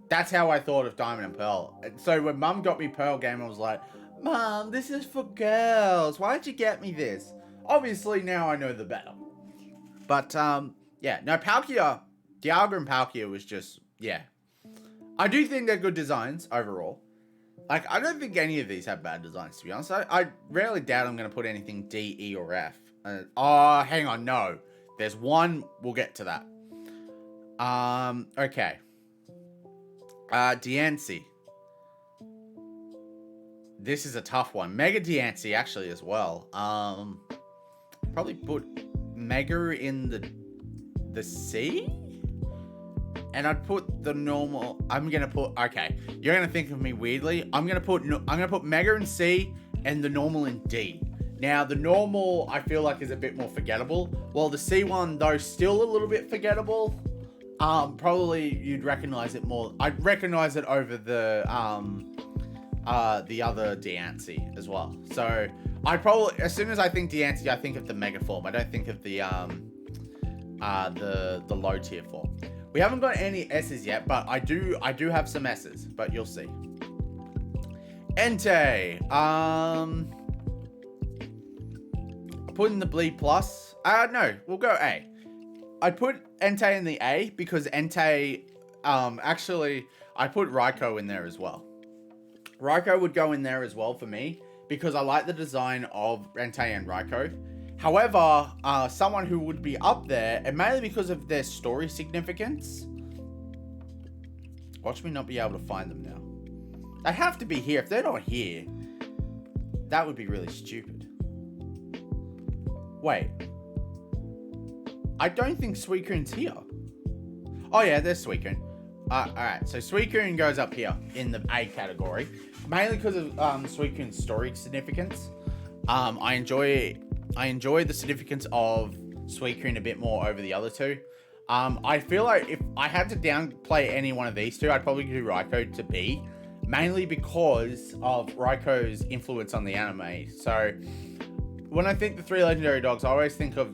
S1: That's how I thought of Diamond and Pearl. So when Mum got me Pearl game, I was like, Mum, this is for girls. Why'd you get me this? Obviously, now I know the better. But, yeah. No, Palkia, Dialga and Palkia was just, yeah. I do think they're good designs overall. Like, I don't think any of these have bad designs, to be honest. I rarely doubt I'm going to put anything D, E, or F. Oh, hang on, no. There's one. We'll get to that. Okay. Diancie. This is a tough one. Mega Diancie, actually, as well. Probably put Mega in the C? And I'd put the normal. I'm gonna put. Okay, you're gonna think of me weirdly. I'm gonna put Mega in C and the normal in D. Now the normal I feel like is a bit more forgettable, while the C one though still a little bit forgettable. Probably you'd recognize it more. I'd recognize it over the other Diancie as well. So I probably, as soon as I think Diancie, I think of the Mega form. I don't think of the low tier form. We haven't got any S's yet, but I do have some S's, but you'll see. Entei. Put in the Bleed Plus. No, we'll go A. I'd put Entei in the A because Entei, actually, I put Raikou in there as well. Raikou would go in there as well for me because I like the design of Entei and Raikou. However, someone who would be up there, and mainly because of their story significance. Watch me not be able to find them now. They have to be here. If they're not here, that would be really stupid. Wait. I don't think Suicune's here. Oh yeah, there's Suicune. Alright, so Suicune goes up here in the A category. Mainly because of Suicune's story significance. I enjoy the significance of Suicune a bit more over the other two. I feel like if I had to downplay any one of these two, I'd probably do Raikou to B. Mainly because of Raikou's influence on the anime. So, when I think the three legendary dogs, I always think of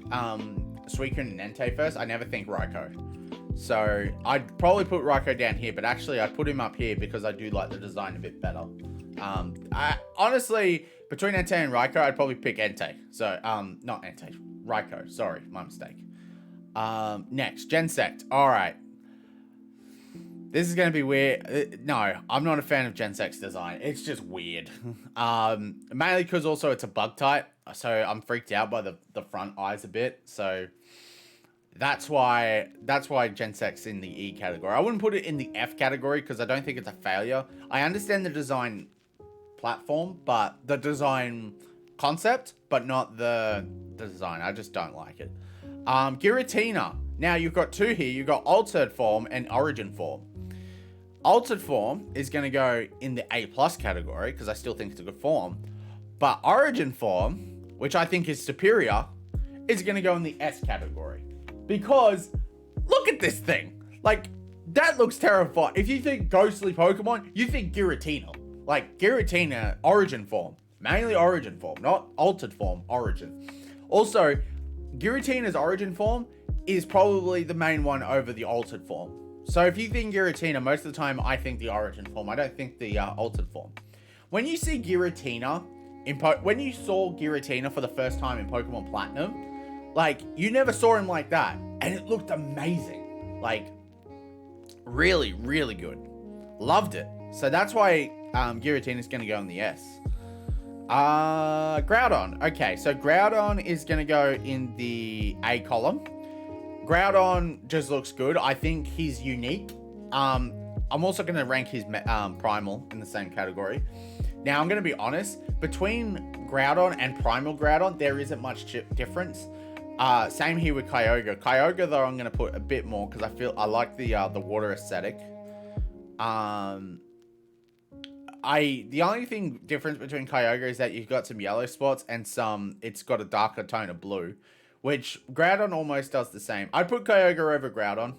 S1: Suicune and Entei first. I never think Raikou. So, I'd probably put Raikou down here, but actually I'd put him up here because I do like the design a bit better. Honestly, between Entei and Raikou, I'd probably pick Entei. So, not Entei, Raikou. Sorry, my mistake. Next, Genesect. Alright. This is going to be weird. No, I'm not a fan of Genesect's design. It's just weird. Mainly because also it's a bug type. So I'm freaked out by the front eyes a bit. So that's why Genesect's in the E category. I wouldn't put it in the F category because I don't think it's a failure. I understand the design platform, but the design concept, but not the design. I just don't like it. Giratina. Now you've got two here. You've got Altered Form and Origin Form. Altered Form is going to go in the A+ category because I still think it's a good form. But Origin Form, which I think is superior, is going to go in the S category. Because look at this thing. Like, that looks terrifying. If you think ghostly Pokemon, you think Giratina. Like, Giratina, Origin Form. Mainly Origin Form, not Altered Form, Origin. Also, Giratina's Origin Form is probably the main one over the Altered Form. So if you think Giratina, most of the time I think the Origin Form. I don't think the Altered Form. When you see Giratina, when you saw Giratina for the first time in Pokemon Platinum, like, you never saw him like that. And it looked amazing. Like, really, really good. Loved it. So that's why Giratina's going to go in the S. Groudon. Okay, so Groudon is going to go in the A column. Groudon just looks good. I think he's unique. I'm also going to rank his Primal in the same category. Now, I'm going to be honest. Between Groudon and Primal Groudon, there isn't much difference. Same here with Kyogre. Kyogre, though, I'm going to put a bit more because I like the water aesthetic. the only thing difference between Kyogre is that you've got some yellow spots and it's got a darker tone of blue, which Groudon almost does the same. I'd put Kyogre over Groudon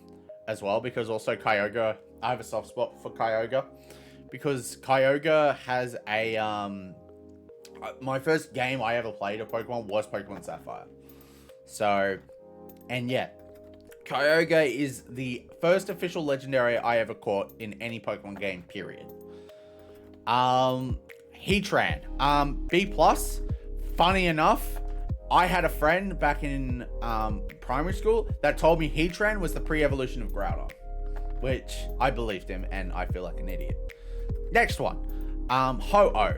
S1: as well, because also Kyogre, I have a soft spot for Kyogre, because Kyogre has my first game I ever played of Pokemon was Pokemon Sapphire. So, and yeah, Kyogre is the first official legendary I ever caught in any Pokemon game, period. Heatran, B+. Funny enough, I had a friend back in primary school that told me Heatran was the pre-evolution of Groudon, which I believed him, and I feel like an idiot. Next one, Ho-Oh.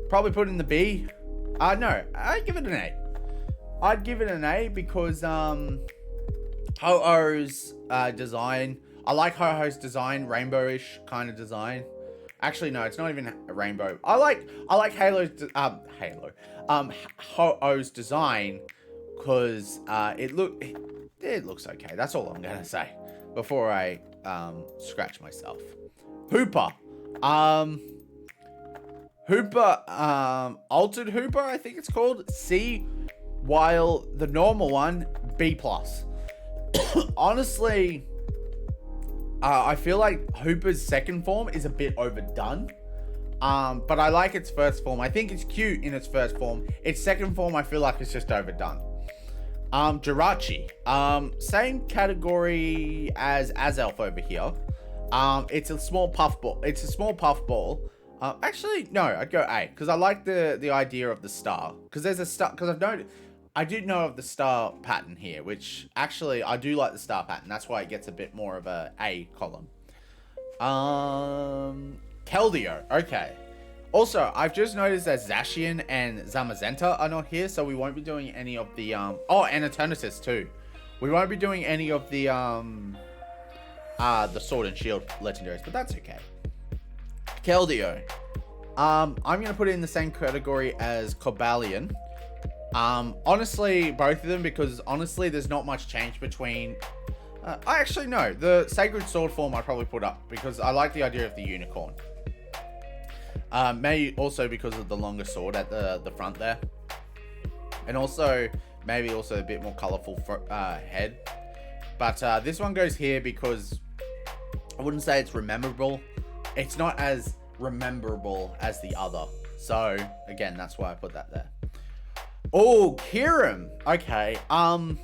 S1: Probably put in the B. No, I'd give it an A. I'd give it an A because Ho-Oh's design. I like Ho-Oh's design, rainbowish kind of design. Actually, no, it's not even a rainbow. I like Ho-Oh's design because it looks okay. That's all I'm gonna say before I scratch myself. Hooper. Altered Hooper, I think it's called, C, while the normal one, B+. Honestly, I feel like Hooper's second form is a bit overdone. But I like its first form. I think it's cute in its first form. Its second form, I feel like it's just overdone. Jirachi. Same category as Azelf over here. It's a small puff ball. Actually, no, I'd go A, because I like the idea of the star. Because there's a star, because I do know of the star pattern here, which actually I do like the star pattern. That's why it gets a bit more of a A column. Keldeo, okay. Also, I've just noticed that Zacian and Zamazenta are not here, so we won't be doing any of the, and Eternatus too. We won't be doing any of the Sword and Shield legendaries, but that's okay. Keldeo. I'm going to put it in the same category as Cobalion. Honestly, both of them, because honestly, there's not much change between... actually, no. The Sacred Sword form I'd probably put up, because I like the idea of the unicorn. Maybe also because of the longer sword at the front there. And also, maybe also a bit more colorful head. But this one goes here because I wouldn't say it's rememberable. It's not as rememberable as the other. So, again, that's why I put that there. Oh, Kyurem. Okay. Kyurem,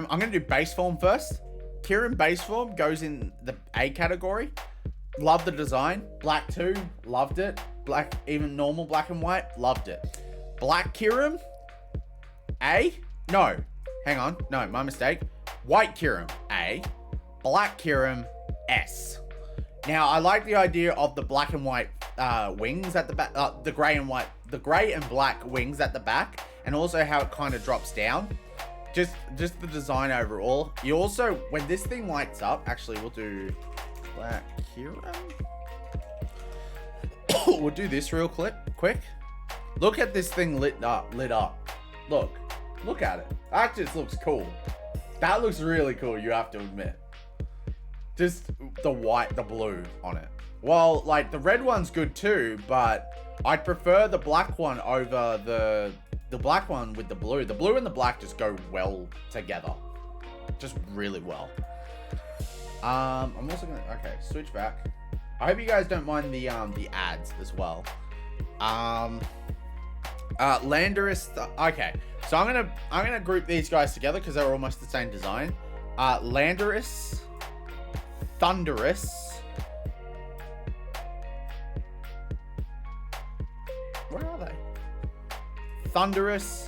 S1: I'm going to do base form first. Kyurem base form goes in the A category. Love the design. Black 2, loved it. Black, even normal black and white, loved it. Black Kyurem, A. No, hang on. No, my mistake. White Kyurem, A. Black Kyurem, S. Now, I like the idea of the black and white wings at the back, the gray and black wings at the back, and also how it kind of drops down. Just the design overall. You also, when this thing lights up, actually, we'll do Black Kyurem. We'll do this real quick. Look at this thing lit up. Look at it. That just looks cool. That looks really cool, you have to admit. Just the white, the blue on it. Well, like, the red one's good too, but I'd prefer the black one over the black one with the blue. The blue and the black just go well together. Just really well. I'm also gonna, okay, switch back. I hope you guys don't mind the ads as well. Landorus, okay. So I'm gonna group these guys together because they're almost the same design. Landorus, Thundurus, where are they? Thundurus,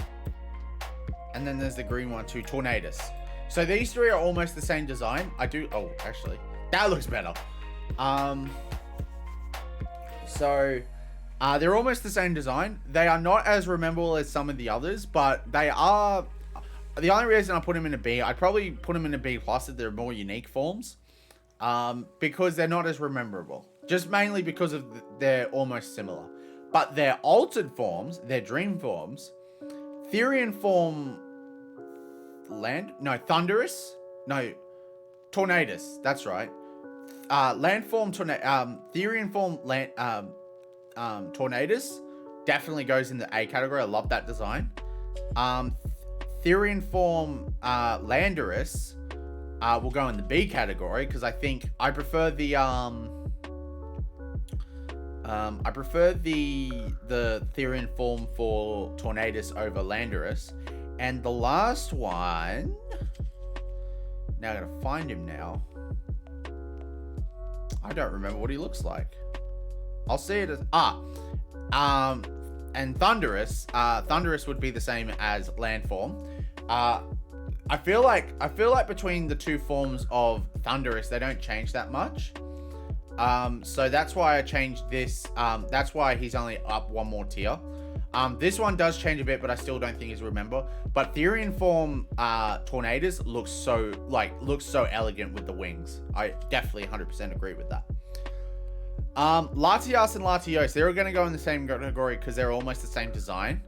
S1: and then there's the green one too, Tornadus. So these three are almost the same design. Oh, actually, that looks better. They're almost the same design. They are not as memorable as some of the others, but they are. The only reason I put them in a B, I'd probably put them in a B+ if they're more unique forms. Because they're not as memorable. Just mainly because of they're almost similar. But their altered forms, their dream forms, Therian form Thundurus? No. Tornadus. That's right. Landform Therian form Tornadus definitely goes in the A category. I love that design. Therian form Landorus will go in the B category because I think I prefer the Therian form for Tornadus over Landorus. And the last one, now I gotta find him now. I don't remember what he looks like. I'll see it as and Thundurus. Thundurus would be the same as Landform. I feel like between the two forms of Thundurus, they don't change that much. So that's why I changed this. That's why he's only up one more tier. This one does change a bit, but I still don't think he's remember. But Therian form Tornadus looks so elegant with the wings. I definitely 100% agree with that. Latias and Latios, they're going to go in the same category because they're almost the same design.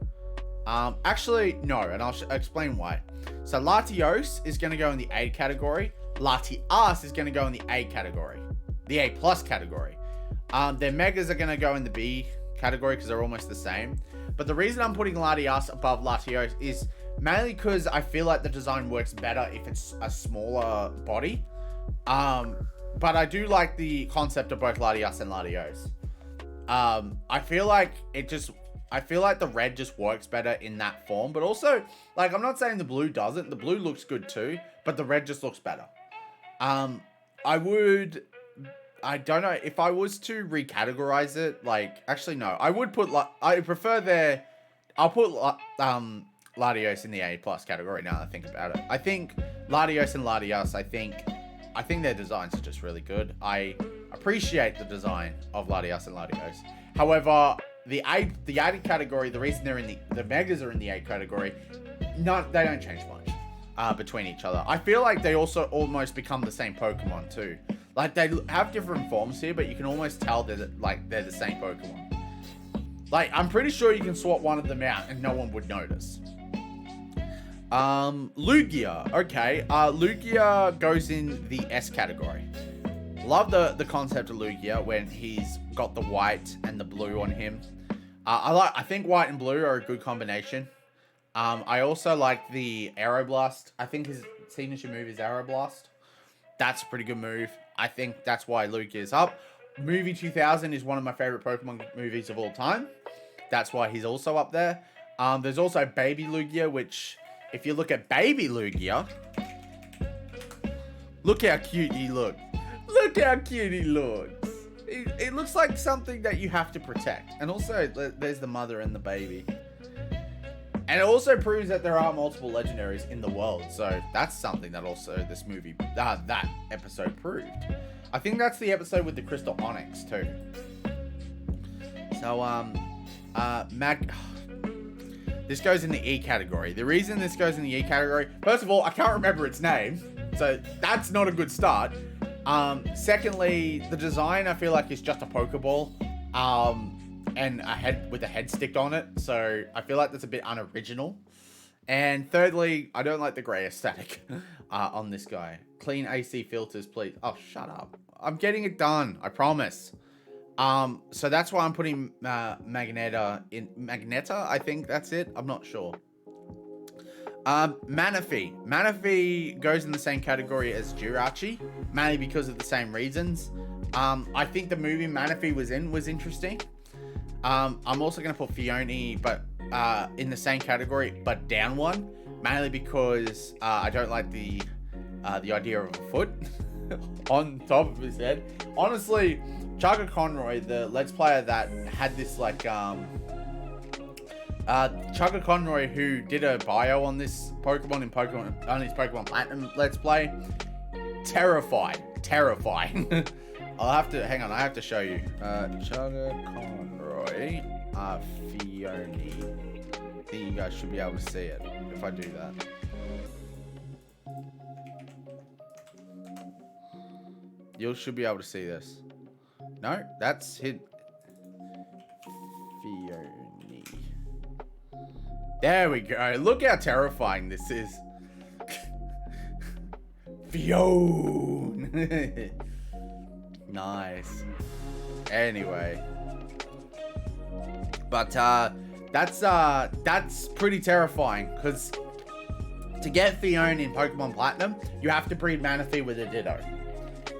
S1: Actually, no, and I'll explain why. So Latios is going to go in the A category. Latias is going to go in the A category. The A plus category. Their megas are going to go in the B category because they're almost the same. But the reason I'm putting Latias above Latios is mainly because I feel like the design works better if it's a smaller body. But I do like the concept of both Latias and Latios. I feel like the red just works better in that form. But also, like, I'm not saying the blue doesn't. The blue looks good too, but the red just looks better. I don't know if I was to recategorize it. Like, actually, no. I would put. I prefer I'll put Latios in the A plus category now that I think about it. I think Latios and Latias. I think their designs are just really good. I appreciate the design of Latias and Latios. However, the A category. The reason they're in the megas are in the A category. They don't change much between each other. I feel like they also almost become the same Pokemon too. Like, they have different forms here, but you can almost tell they're the same Pokemon. Like, I'm pretty sure you can swap one of them out and no one would notice. Lugia. Okay. Lugia goes in the S category. Love the concept of Lugia when he's got the white and the blue on him. I think white and blue are a good combination. I also like the Aeroblast. I think his signature move is Aeroblast. That's a pretty good move. I think that's why Lugia is up. Movie 2000 is one of my favorite Pokemon movies of all time. That's why he's also up there. There's also Baby Lugia, which, if you look at Baby Lugia, look how cute he looks. Look how cute he looks. It looks like something that you have to protect. And also, there's the mother and the baby. And it also proves that there are multiple legendaries in the world. So that's something that also this movie, that episode proved. I think that's the episode with the Crystal Onyx too. So, this goes in the E category. The reason this goes in the E category, first of all, I can't remember its name. So that's not a good start. Secondly, the design I feel like is just a Pokeball. And a head with a head stick on it, so I feel like that's a bit unoriginal. And thirdly, I don't like the grey aesthetic on this guy. Clean AC filters, please. Oh, shut up. I'm getting it done, I promise. So that's why I'm putting Magneta in. Magneta, I think that's it. I'm not sure. Manaphy. Manaphy goes in the same category as Jirachi, mainly because of the same reasons. I think the movie Manaphy was interesting. I'm also going to put Phione, but in the same category, but down one, mainly because I don't like the idea of a foot on top of his head. Honestly, Chaga Conroy, the Let's Player that had this like Chaga Conroy, who did a bio on this Pokemon on his Pokemon Platinum Let's Play, terrifying. I have to show you. Chaga Conroy, Phione. I think you guys should be able to see it if I do that. You should be able to see this. No, that's hit. Phione. There we go. Look how terrifying this is. Phione. Nice. Anyway. But that's pretty terrifying, because to get Phione in Pokemon Platinum, you have to breed Manaphy with a Ditto.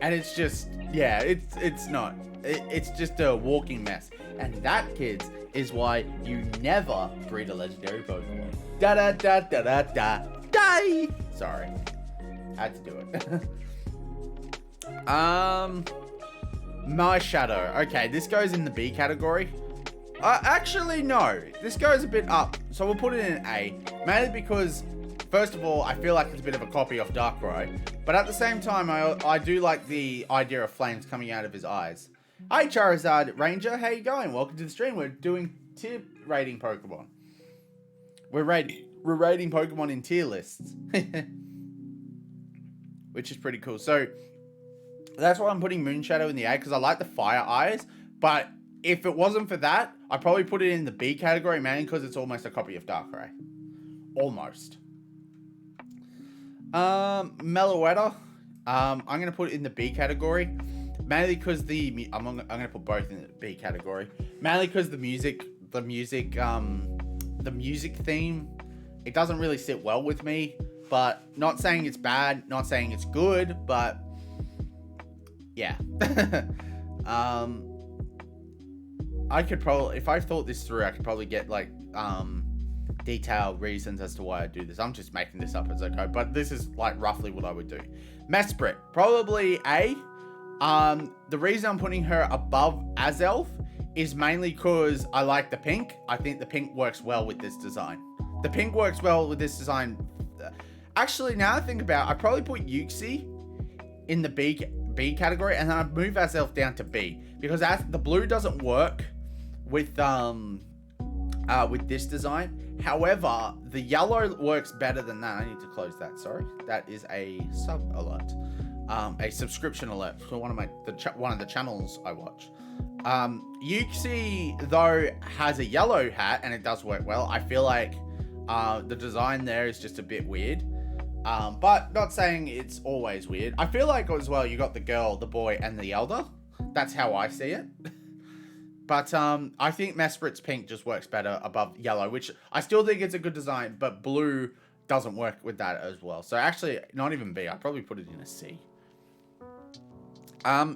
S1: And it's just, yeah, it's not. It's just a walking mess. And that, kids, is why you never breed a legendary Pokemon. Da da da da da da. Die! Sorry. Had to do it. My Shadow. Okay, this goes in the B category. Actually, no. This goes a bit up. So we'll put it in A. Mainly because, first of all, I feel like it's a bit of a copy of Darkrai. But at the same time, I do like the idea of flames coming out of his eyes. Hi, Charizard Ranger. How you going? Welcome to the stream. We're doing tier rating Pokemon. We're rating Pokemon in tier lists. Which is pretty cool. So, that's why I'm putting Moonshadow in the A, because I like the fire eyes. But if it wasn't for that, I'd probably put it in the B category, mainly because it's almost a copy of Darkrai. Almost. Meloetta. I'm going to put it in the B category. Mainly because I'm going to put both in the B category. Mainly because the music theme, it doesn't really sit well with me. But not saying it's bad, not saying it's good, but yeah. I could probably, if I thought this through, I could probably get like detailed reasons as to why I do this. I'm just making this up as I go, but this is like roughly what I would do. Mesprit, probably A. The reason I'm putting her above Azelf is mainly because I like the pink. I think the pink works well with this design. The pink works well with this design. Actually, now I think about it, I'd probably put Uxie in the B category, and then I'd move Azelf down to B, because the blue doesn't work with this design. However, the yellow works better than that. I need to close that. Sorry, that is a sub alert, a subscription alert for one of the channels I watch. Uxie though has a yellow hat, and it does work well. I feel like the design there is just a bit weird. But not saying it's always weird. I feel like as well, you got the girl, the boy, and the elder. That's how I see it. But I think Mesprit's pink just works better above yellow, which I still think it's a good design, but blue doesn't work with that as well. So actually, not even B. I'd probably put it in a C.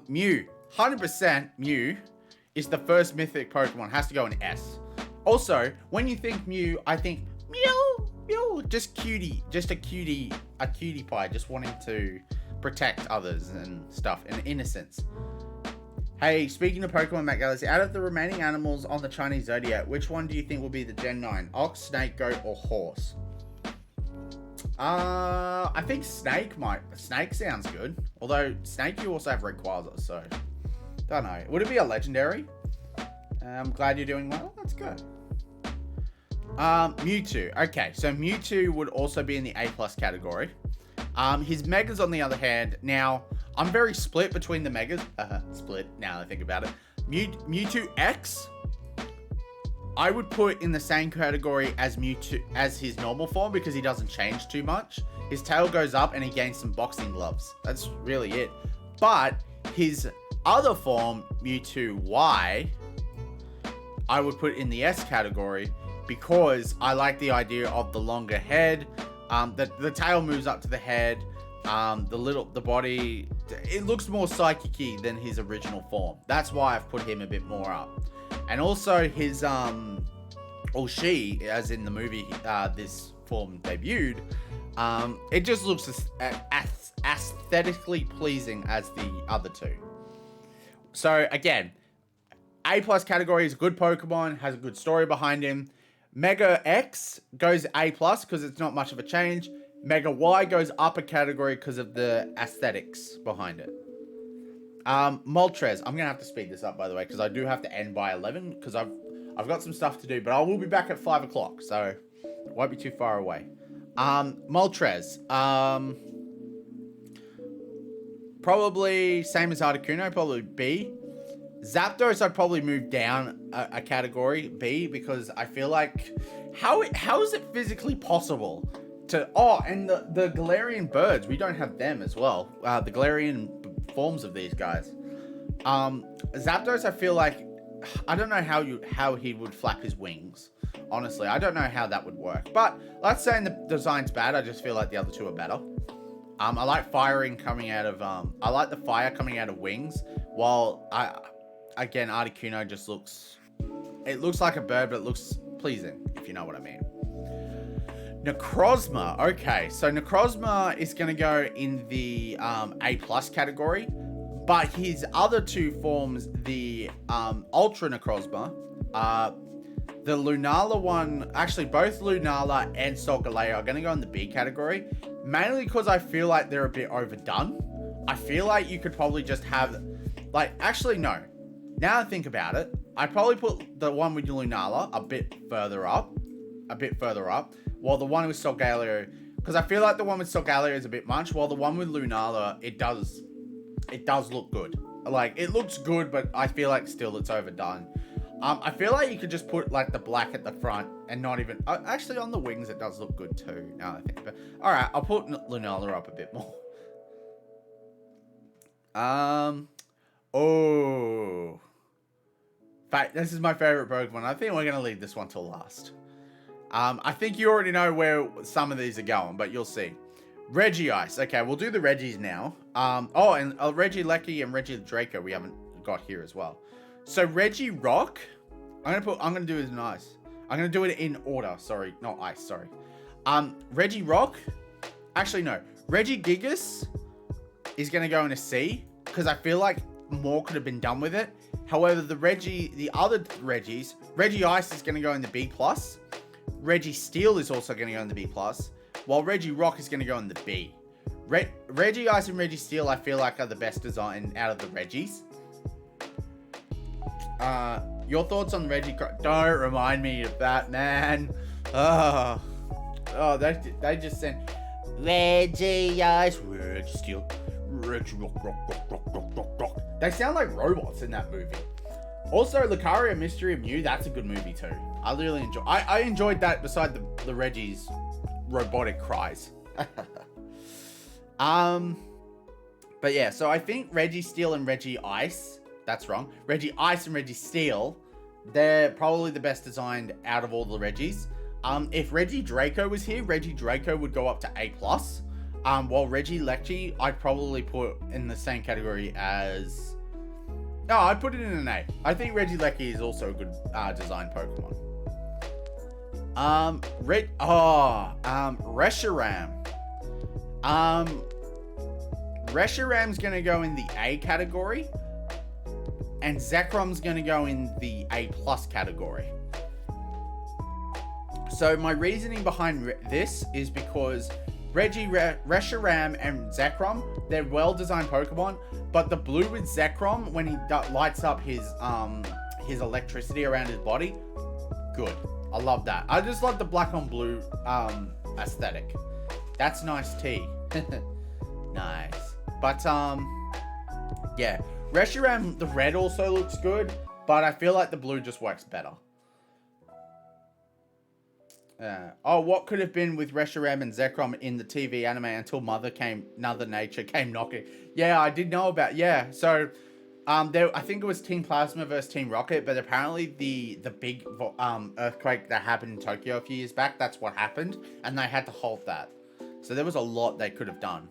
S1: Mew. 100% Mew is the first mythic Pokemon. Has to go in S. Also, when you think Mew, I think Mew. Just cutie, just a cutie pie, just wanting to protect others and stuff, and innocence. Hey, speaking of Pokemon Mac Galaxy, out of the remaining animals on the Chinese Zodiac, which one do you think will be the Gen 9? Ox, snake, goat, or horse? I think snake sounds good. Although snake, you also have Rayquaza, so don't know. Would it be a legendary? I'm glad you're doing well. That's good. Mewtwo. Okay, so Mewtwo would also be in the A+ category. His Megas, on the other hand, now, I'm very split between the Megas. Split, now that I think about it. Mewtwo X, I would put in the same category as Mewtwo, as his normal form, because he doesn't change too much. His tail goes up and he gains some boxing gloves. That's really it. But his other form, Mewtwo Y, I would put in the S category, because I like the idea of the longer head. The tail moves up to the head. The body, it looks more psychic-y than his original form. That's why I've put him a bit more up. And also his, or she, as in the movie, this form debuted, it just looks as aesthetically pleasing as the other two. So again, A+ category is a good Pokemon, has a good story behind him. Mega X goes A+ because it's not much of a change. Mega Y goes up a category because of the aesthetics behind it. Moltres. I'm going to have to speed this up, by the way, because I do have to end by 11 because I've got some stuff to do, but I will be back at 5 o'clock, so it won't be too far away. Moltres. Probably same as Articuno, probably B. Zapdos, I'd probably move down a category, B, because I feel like, how is it physically possible to, and the Galarian birds, we don't have them as well. The Galarian forms of these guys. Zapdos, I feel like, I don't know how he would flap his wings. Honestly, I don't know how that would work. But let's say the design's bad. I just feel like the other two are better. I like firing coming out of I like the fire coming out of wings. While again, Articuno just looks, it looks like a bird, but it looks pleasing, if you know what I mean. Necrozma. Okay, so Necrozma is going to go in the A+ category, but his other two forms, the Ultra Necrozma, the Lunala one, actually both Lunala and Solgaleo are going to go in the B category, mainly because I feel like they're a bit overdone. I feel like you could probably just have, like, actually no. Now I think about it, I'd probably put the one with Lunala a bit further up, while the one with Solgaleo, because I feel like the one with Solgaleo is a bit much, while the one with Lunala, it does look good. Like, it looks good, but I feel like still it's overdone. I feel like you could just put, like, the black at the front and not even... actually, on the wings, it does look good, too, now I think. But, alright, I'll put Lunala up a bit more. Oh. In fact, this is my favorite Pokemon. I think we're going to leave this one till last. I think you already know where some of these are going, but you'll see. Regice. Okay, we'll do the Regis now. Oh, and Regieleki and Regidraco we haven't got here as well. So Regirock, I'm gonna do it in ice. I'm gonna do it in order. Sorry, not ice. Sorry. Regirock. Actually, no. Regigigas is gonna go in a C because I feel like more could have been done with it. However, the other Regis, Regice is gonna go in the B+. Registeel is also gonna go in the B+, while Regirock is gonna go in the B. Regice and Registeel I feel like are the best design out of the Regis. Your thoughts on Regirock? Don't remind me of that, man. Oh, they just sent Regice, Registeel, Regirock. They sound like robots in that movie. Also, Lucario Mystery of Mew, that's a good movie too. I really enjoy. I enjoyed that beside the Reggie's robotic cries. But yeah, so I think Registeel and Regice, that's wrong. Regice and Registeel, they're probably the best designed out of all the Regis. If Regidraco was here, Regidraco would go up to A+. While Regieleki, I'd probably put in the same category as... No, I'd put it in an A. I think Regieleki is also a good designed Pokemon. Reshiram. Reshiram's gonna go in the A category, and Zekrom's gonna go in the A+ category. So my reasoning behind this is because Reshiram and Zekrom, they're well-designed Pokemon, but the blue with Zekrom, when he lights up his electricity around his body, good. I love that. I just love the black on blue aesthetic. That's nice tea. Nice. But, yeah. Reshiram, the red also looks good, but I feel like the blue just works better. Oh, what could have been with Reshiram and Zekrom in the TV anime until Mother Nature came knocking? Yeah, I did know about, yeah. So, I think it was Team Plasma versus Team Rocket, but apparently the big earthquake that happened in Tokyo a few years back, that's what happened, and they had to halt that. So there was a lot they could have done.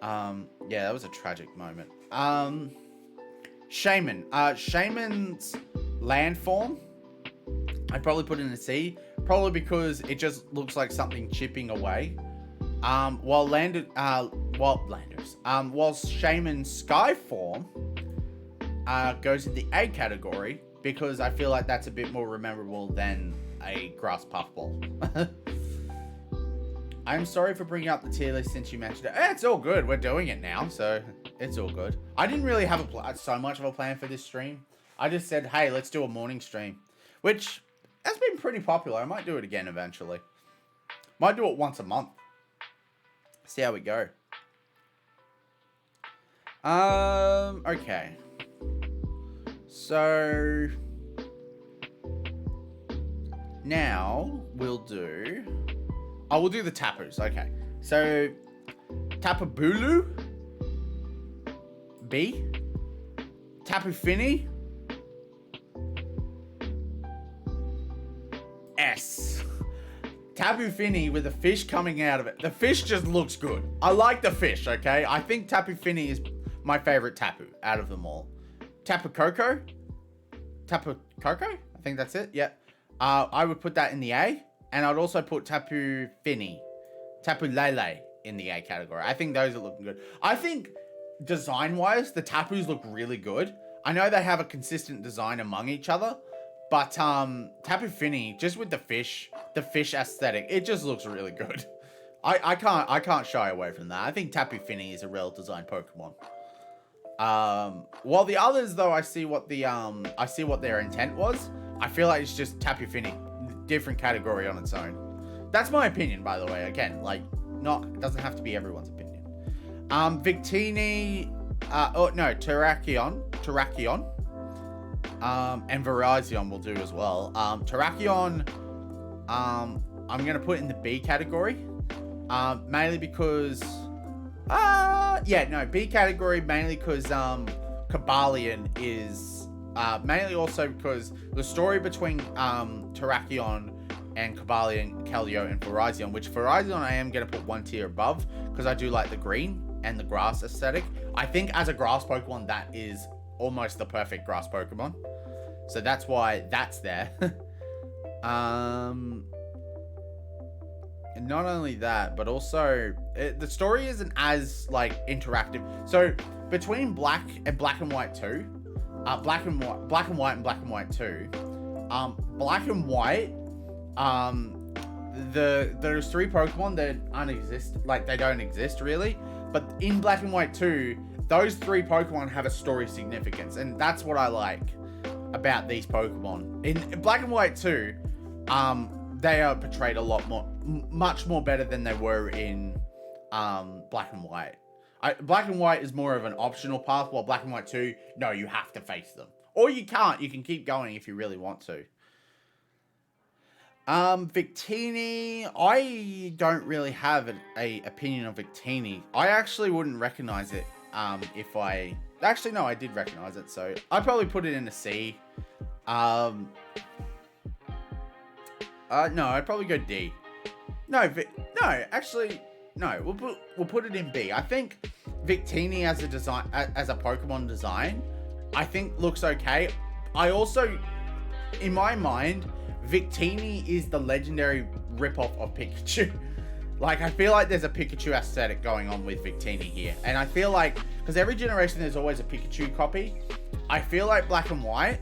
S1: Yeah, that was a tragic moment. Shaman. Shaman's landform, I'd probably put it in a C, probably because it just looks like something chipping away. While Shaman's Sky form goes in the A category because I feel like that's a bit more memorable than a grass puffball. I'm sorry for bringing up the tier list since you mentioned it. It's all good. We're doing it now, so it's all good. I didn't really have so much of a plan for this stream. I just said, hey, let's do a morning stream, which has been pretty popular. I might do it again eventually. Might do it once a month. See how we go. Okay. So now we'll do... Oh, we'll do the Tapus. Okay. So Tapabulu. B. Tapu Fini. S. Tapu Fini with a fish coming out of it. The fish just looks good. I like the fish, okay? I think Tapu Fini is my favorite Tapu out of them all. Tapu Koko? Tapu Koko? I think that's it, yeah. I would put that in the A. And I'd also put Tapu Fini. Tapu Lele in the A category. I think those are looking good. I think design-wise, the Tapus look really good. I know they have a consistent design among each other. But Tapu Fini, just with the fish aesthetic, it just looks really good. I can't shy away from that. I think Tapu Fini is a well-designed Pokemon. While the others, though, I see what their intent was. I feel like it's just Tapu Fini, different category on its own. That's my opinion, by the way. Again, like, it doesn't have to be everyone's opinion. Victini, Terrakion. And Virizion will do as well. Terrakion, I'm going to put in the B category. Mainly because... B category mainly because Cobalion is... mainly also because the story between Terrakion and Cobalion, Keldeo, and Virizion, which Virizion I am going to put one tier above because I do like the green and the grass aesthetic. I think as a grass Pokemon, that is almost the perfect grass Pokemon. So that's why that's there. And not only that, but also the story isn't as like interactive. So between Black and White 2, Black and White and Black and White 2, Black and White, there's 3 Pokemon that they don't exist really. But in Black and White 2, those 3 Pokemon have a story significance, and that's what I like about these Pokemon. In Black and White 2, they are portrayed a lot more, much more better than they were in Black and White. Black and White is more of an optional path, while Black and White 2, no, you have to face them. Or you can't, you can keep going if you really want to. Victini, I don't really have an opinion on Victini. I actually wouldn't recognize it actually, no, I did recognize it, so I'd probably put it in a C. No, I'd probably go D. No, we'll put it in B. I think Victini as a design, as a Pokemon design, I think looks okay. I also, in my mind, Victini is the legendary ripoff of Pikachu. Like, I feel like there's a Pikachu aesthetic going on with Victini here. And I feel like, because every generation there's always a Pikachu copy, I feel like Black and White,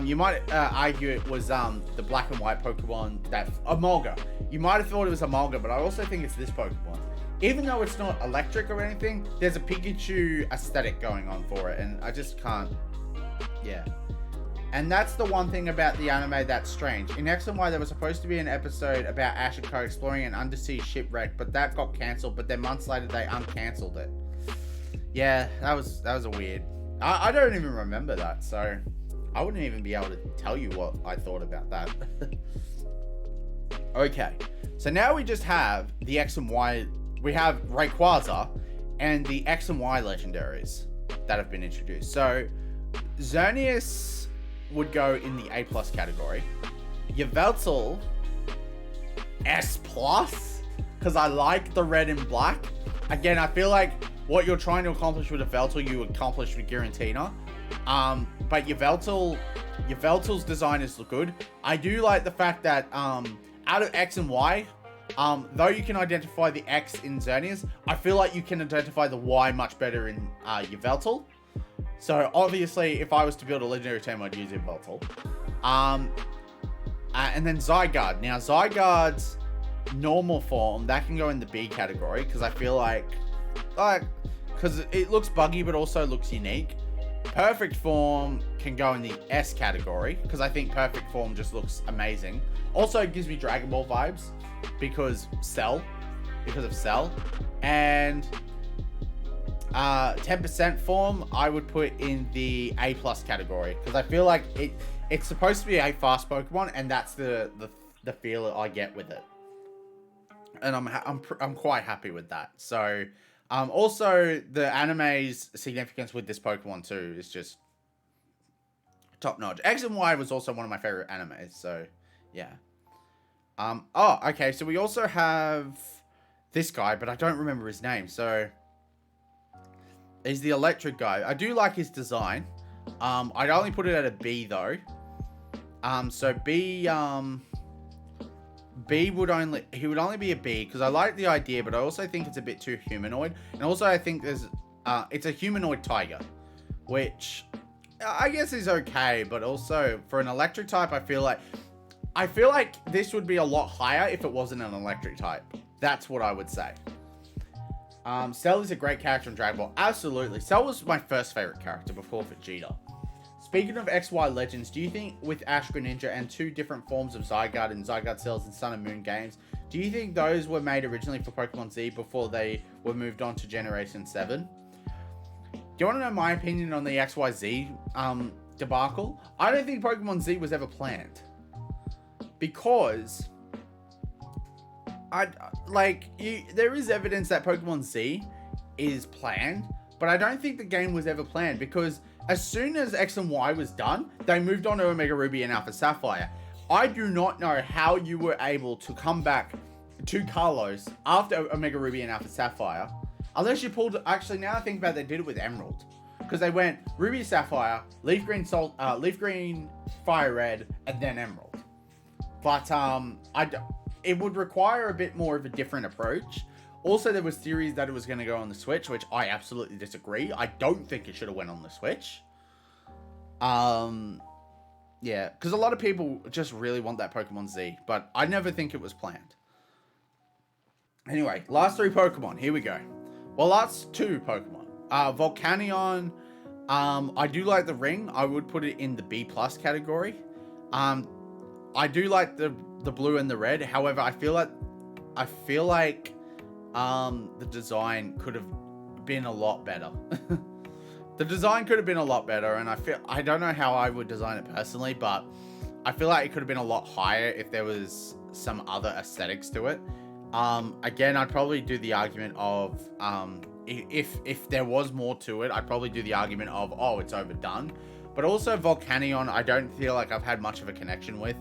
S1: you might argue it was the Black and White Pokemon, that Emolga. You might have thought it was Emolga, but I also think it's this Pokemon. Even though it's not electric or anything, there's a Pikachu aesthetic going on for it, and I just can't, yeah. And that's the one thing about the anime that's strange. In X and Y, there was supposed to be an episode about Ash and Co exploring an undersea shipwreck, but that got cancelled, but then months later they uncancelled it. Yeah, that was a weird. I don't even remember that, so I wouldn't even be able to tell you what I thought about that. Okay, so now we just have the X and Y. We have Rayquaza and the X and Y legendaries that have been introduced. So Xerneas would go in the A+ category. Yveltal, S+, because I like the red and black. Again, I feel like what you're trying to accomplish with Yveltal, you accomplished with Giratina. But Yveltal's designers look good. I do like the fact that out of X and Y, though you can identify the X in Xerneas, I feel like you can identify the Y much better in Yveltal. So obviously, if I was to build a legendary team, I'd use Yveltal. And then Zygarde. Now, Zygarde's normal form, that can go in the B category, because I feel like, because it looks buggy, but also looks unique. Perfect form can go in the S category, because I think perfect form just looks amazing. Also, it gives me Dragon Ball vibes, because of Cell. And 10% form, I would put in the A+ category, because I feel like it's supposed to be a fast Pokemon, and that's the feel I get with it. And I'm quite happy with that. So Also, the anime's significance with this Pokemon too is just top notch. X and Y was also one of my favorite animes, so yeah. Oh, okay, so we also have this guy, but I don't remember his name, so he's the electric guy. I do like his design. I'd only put it at a B though. So B would only be a B because I like the idea, but I also think it's a bit too humanoid. And also I think it's a humanoid tiger, which I guess is okay, but also for an electric type, I feel like this would be a lot higher if it wasn't an electric type. That's what I would say. Cell is a great character in Dragon Ball. Absolutely. Cell was my first favorite character before Vegeta. Speaking of XY Legends, do you think with Ash Greninja and two different forms of Zygarde and Zygarde Cells in Sun and Moon games, do you think those were made originally for Pokemon Z before they were moved on to Generation 7? Do you want to know my opinion on the XYZ debacle? I don't think Pokemon Z was ever planned. Because there is evidence that Pokemon Z is planned, but I don't think the game was ever planned because as soon as X and Y was done, they moved on to Omega Ruby and Alpha Sapphire. I do not know how you were able to come back to Kalos after Omega Ruby and Alpha Sapphire, unless you pulled. Actually, now I think about it, they did it with Emerald, because they went Ruby Sapphire, Leaf Green Fire Red, and then Emerald. But it would require a bit more of a different approach. Also, there was theories that it was going to go on the Switch, which I absolutely disagree. I don't think it should have went on the Switch. Yeah, because a lot of people just really want that Pokemon Z, but I never think it was planned. Anyway, last three Pokemon. Here we go. Well, last two Pokemon. Volcanion. I do like the ring. I would put it in the B+ category. I do like the blue and the red. However, I feel like the design could have been a lot better. The design could have been a lot better, and I don't know how I would design it personally, but I feel like it could have been a lot higher if there was some other aesthetics to it. Again, I'd probably do the argument of if there was more to it, I'd probably do the argument of, oh, it's overdone. But also Volcanion, I don't feel like I've had much of a connection with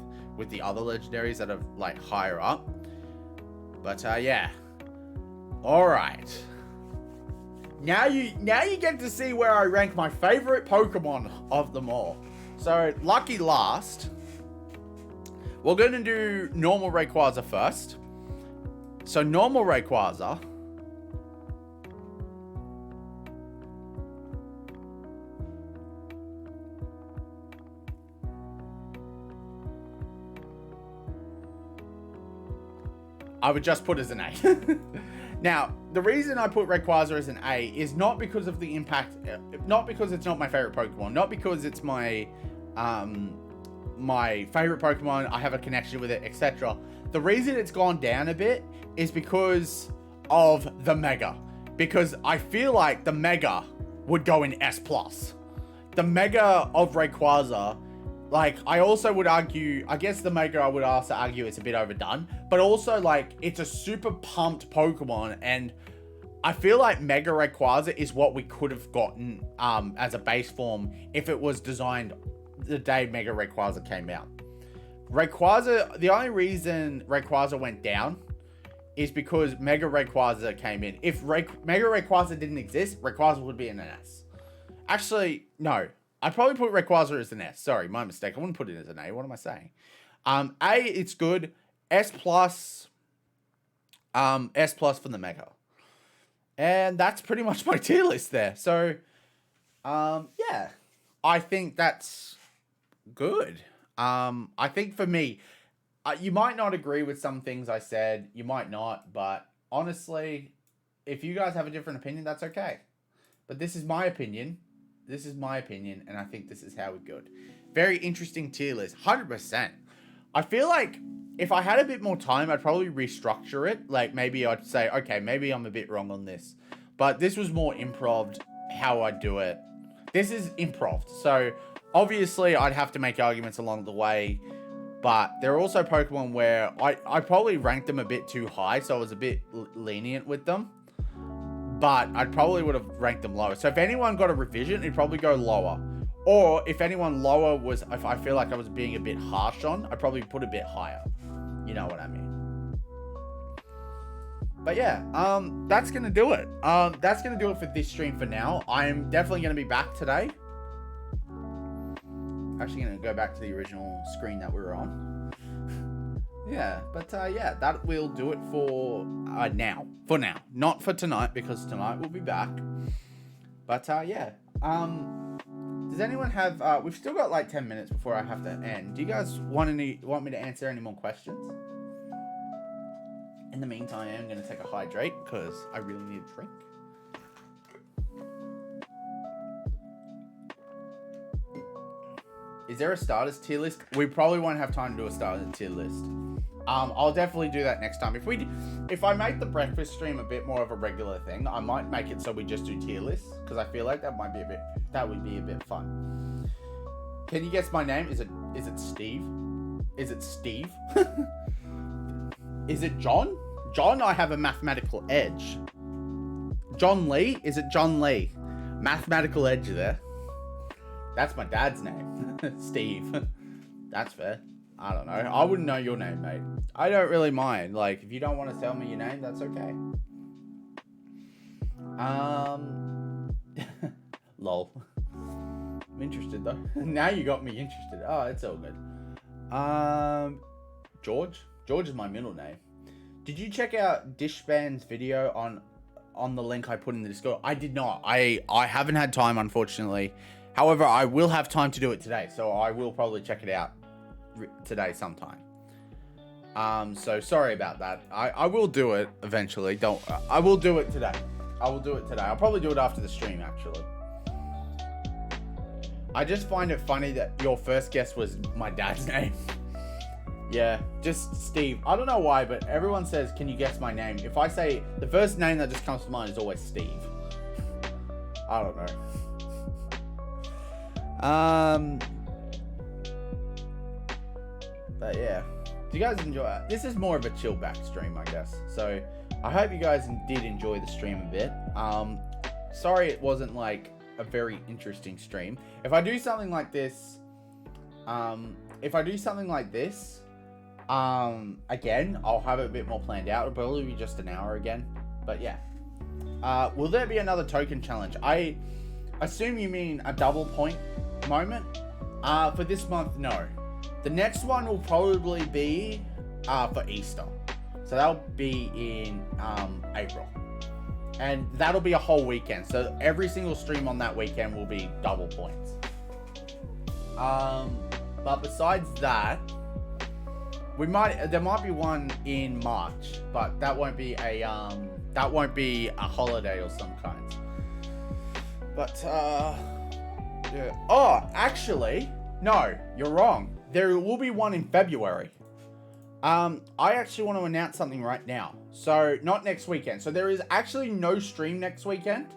S1: the other legendaries that are like higher up. But yeah. All right. Now you get to see where I rank my favorite Pokemon of them all. So, lucky last, we're going to do normal Rayquaza first. So, normal Rayquaza. I would just put as an A. Now, the reason I put Rayquaza as an A is not because of the impact, not because it's not my favorite Pokemon, not because it's my my favorite Pokemon, I have a connection with it, etc. The reason it's gone down a bit is because of the Mega. Because I feel like the Mega would go in S+. The Mega of Rayquaza, like, I also would argue, I guess the Mega I would also argue it's a bit overdone, but also, like, it's a super pumped Pokemon, and I feel like Mega Rayquaza is what we could have gotten as a base form if it was designed the day Mega Rayquaza came out. Rayquaza, the only reason Rayquaza went down is because Mega Rayquaza came in. If Mega Rayquaza didn't exist, Rayquaza would be in an S. Actually, no. I'd probably put Rayquaza as an S. Sorry, my mistake. I wouldn't put it as an A. What am I saying? A, it's good. S+, S+ for the Mega. And that's pretty much my tier list there. So, yeah. I think that's good. I think for me, you might not agree with some things I said. You might not. But honestly, if you guys have a different opinion, that's okay. But this is my opinion. This is my opinion, and I think this is how we good. Very interesting tier list. 100%. I feel like if I had a bit more time, I'd probably restructure it. Like, maybe I'd say, okay, maybe I'm a bit wrong on this. But this was more improv how I do it. This is improv. So, obviously, I'd have to make arguments along the way. But there are also Pokemon where I probably ranked them a bit too high, so I was a bit lenient with them. but I probably would have ranked them lower. So if anyone got a revision, it'd probably go lower. Or if anyone lower was, if I feel like I was being a bit harsh on, I'd probably put a bit higher. You know what I mean? But yeah, that's going to do it. That's going to do it for this stream for now. I'm definitely going to be back today. Actually going to go back to the original screen that we were on. Yeah, but yeah, that will do it for now. For now. Not for tonight, because tonight we'll be back. But yeah. Does anyone have... we've still got like 10 minutes before I have to end. Do you guys want me to answer any more questions? In the meantime, I am going to take a hydrate, because I really need a drink. Is there a starters tier list? We probably won't have time to do a starters tier list. I'll definitely do that next time. If I make the breakfast stream a bit more of a regular thing, I might make it so we just do tier lists, because I feel like that would be a bit fun. Can you guess my name? Is it Steve? Is it Steve? Is it John? John, I have a mathematical edge. John Lee? Is it John Lee? Mathematical edge there. That's my dad's name. Steve. That's fair. I don't know. I wouldn't know your name, mate. I don't really mind. Like, if you don't want to tell me your name, that's okay. Lol. I'm interested, though. Now you got me interested. Oh, it's all good. George? George is my middle name. Did you check out Dishban's video on the link I put in the Discord? I did not. I haven't had time, unfortunately. However, I will have time to do it today, so I will probably check it out today sometime. So sorry about that. I will do it eventually. I will do it today. I'll probably do it after the stream, actually. I just find it funny that your first guess was my dad's name. Yeah, just Steve. I don't know why, but everyone says, can you guess my name? If I say, the first name that just comes to mind is always Steve. I don't know. But yeah, do you guys enjoy it? This is more of a chill back stream, I guess. So I hope you guys did enjoy the stream a bit. Sorry it wasn't like a very interesting stream. If I do something like this, again, I'll have it a bit more planned out. It'll probably be just an hour again. But yeah. Will there be another token challenge? I assume you mean a double point moment. For this month, no. The next one will probably be for Easter. So that'll be in April. And that'll be a whole weekend. So every single stream on that weekend will be double points. But besides that, there might be one in March, but that won't be a holiday or some kind. But yeah. Oh, actually, no, you're wrong. There will be one in February. I actually want to announce something right now. So, not next weekend. So, there is actually no stream next weekend.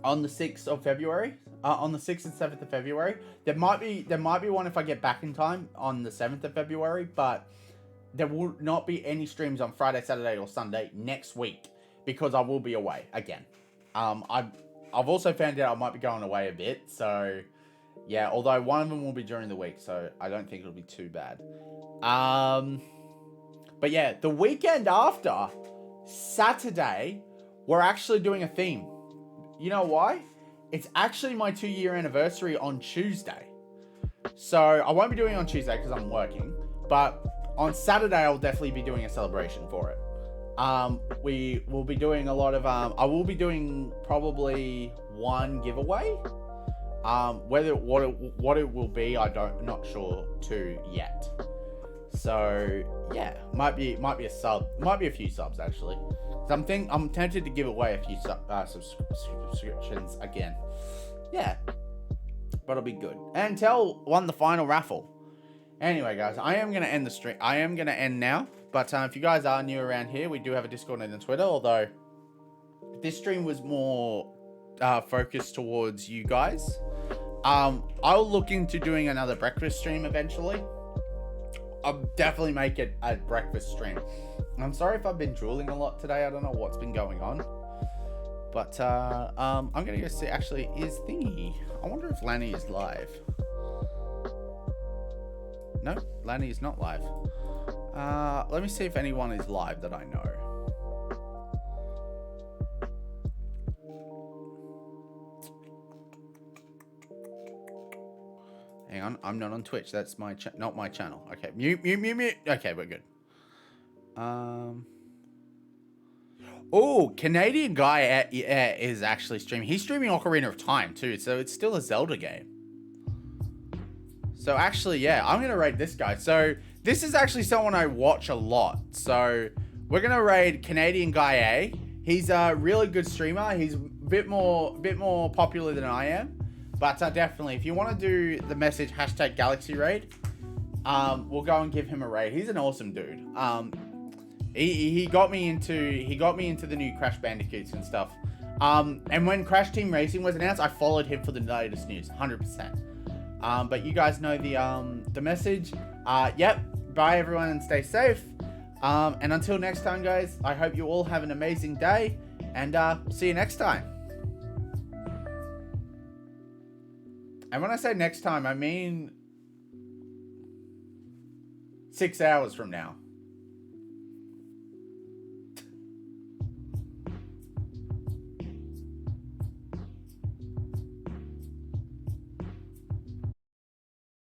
S1: On the 6th of February. On the 6th and 7th of February. There might be one if I get back in time on the 7th of February. But there will not be any streams on Friday, Saturday, or Sunday next week. Because I will be away again. I've also found out I might be going away a bit. So, yeah. Although one of them will be during the week. So, I don't think it'll be too bad. But yeah, the weekend after, Saturday, we're actually doing a theme. You know why? It's actually my 2-year anniversary on Tuesday. So I won't be doing it on Tuesday because I'm working. But on Saturday, I'll definitely be doing a celebration for it. We will be doing a lot of, I will be doing probably one giveaway. What it will be, not sure too yet. So yeah, might be a sub, might be a few subs actually. So I'm tempted to give away a few subscriptions again. Yeah, but it'll be good. And Tell won the final raffle. Anyway, guys, I am gonna end the stream. I am gonna end now. But if you guys are new around here, we do have a Discord and a Twitter. Although this stream was more focused towards you guys. I'll look into doing another breakfast stream eventually. I'll definitely make it a breakfast stream. I'm sorry if I've been drooling a lot today. I don't know what's been going on. But I'm gonna go see. Actually, is Thingy? I wonder if Lanny is live. No, Lanny is not live. Let me see if anyone is live that I know. Hang on, I'm not on Twitch. That's my not my channel. Okay, mute. Okay, we're good. Oh, Canadian guy is actually streaming. He's streaming Ocarina of Time too, so it's still a Zelda game. So actually, yeah, I'm gonna raid this guy. So this is actually someone I watch a lot. So we're gonna raid Canadian guy A. He's a really good streamer. He's a bit more popular than I am. But definitely, if you want to do the message #Galaxy Raid, we'll go and give him a raid. He's an awesome dude. He got me into the new Crash Bandicoots and stuff. And when Crash Team Racing was announced, I followed him for the latest news, 100%. But you guys know the message. Yep. Bye everyone and stay safe. And until next time, guys, I hope you all have an amazing day, and we'll see you next time. And when I say next time, I mean 6 hours from now.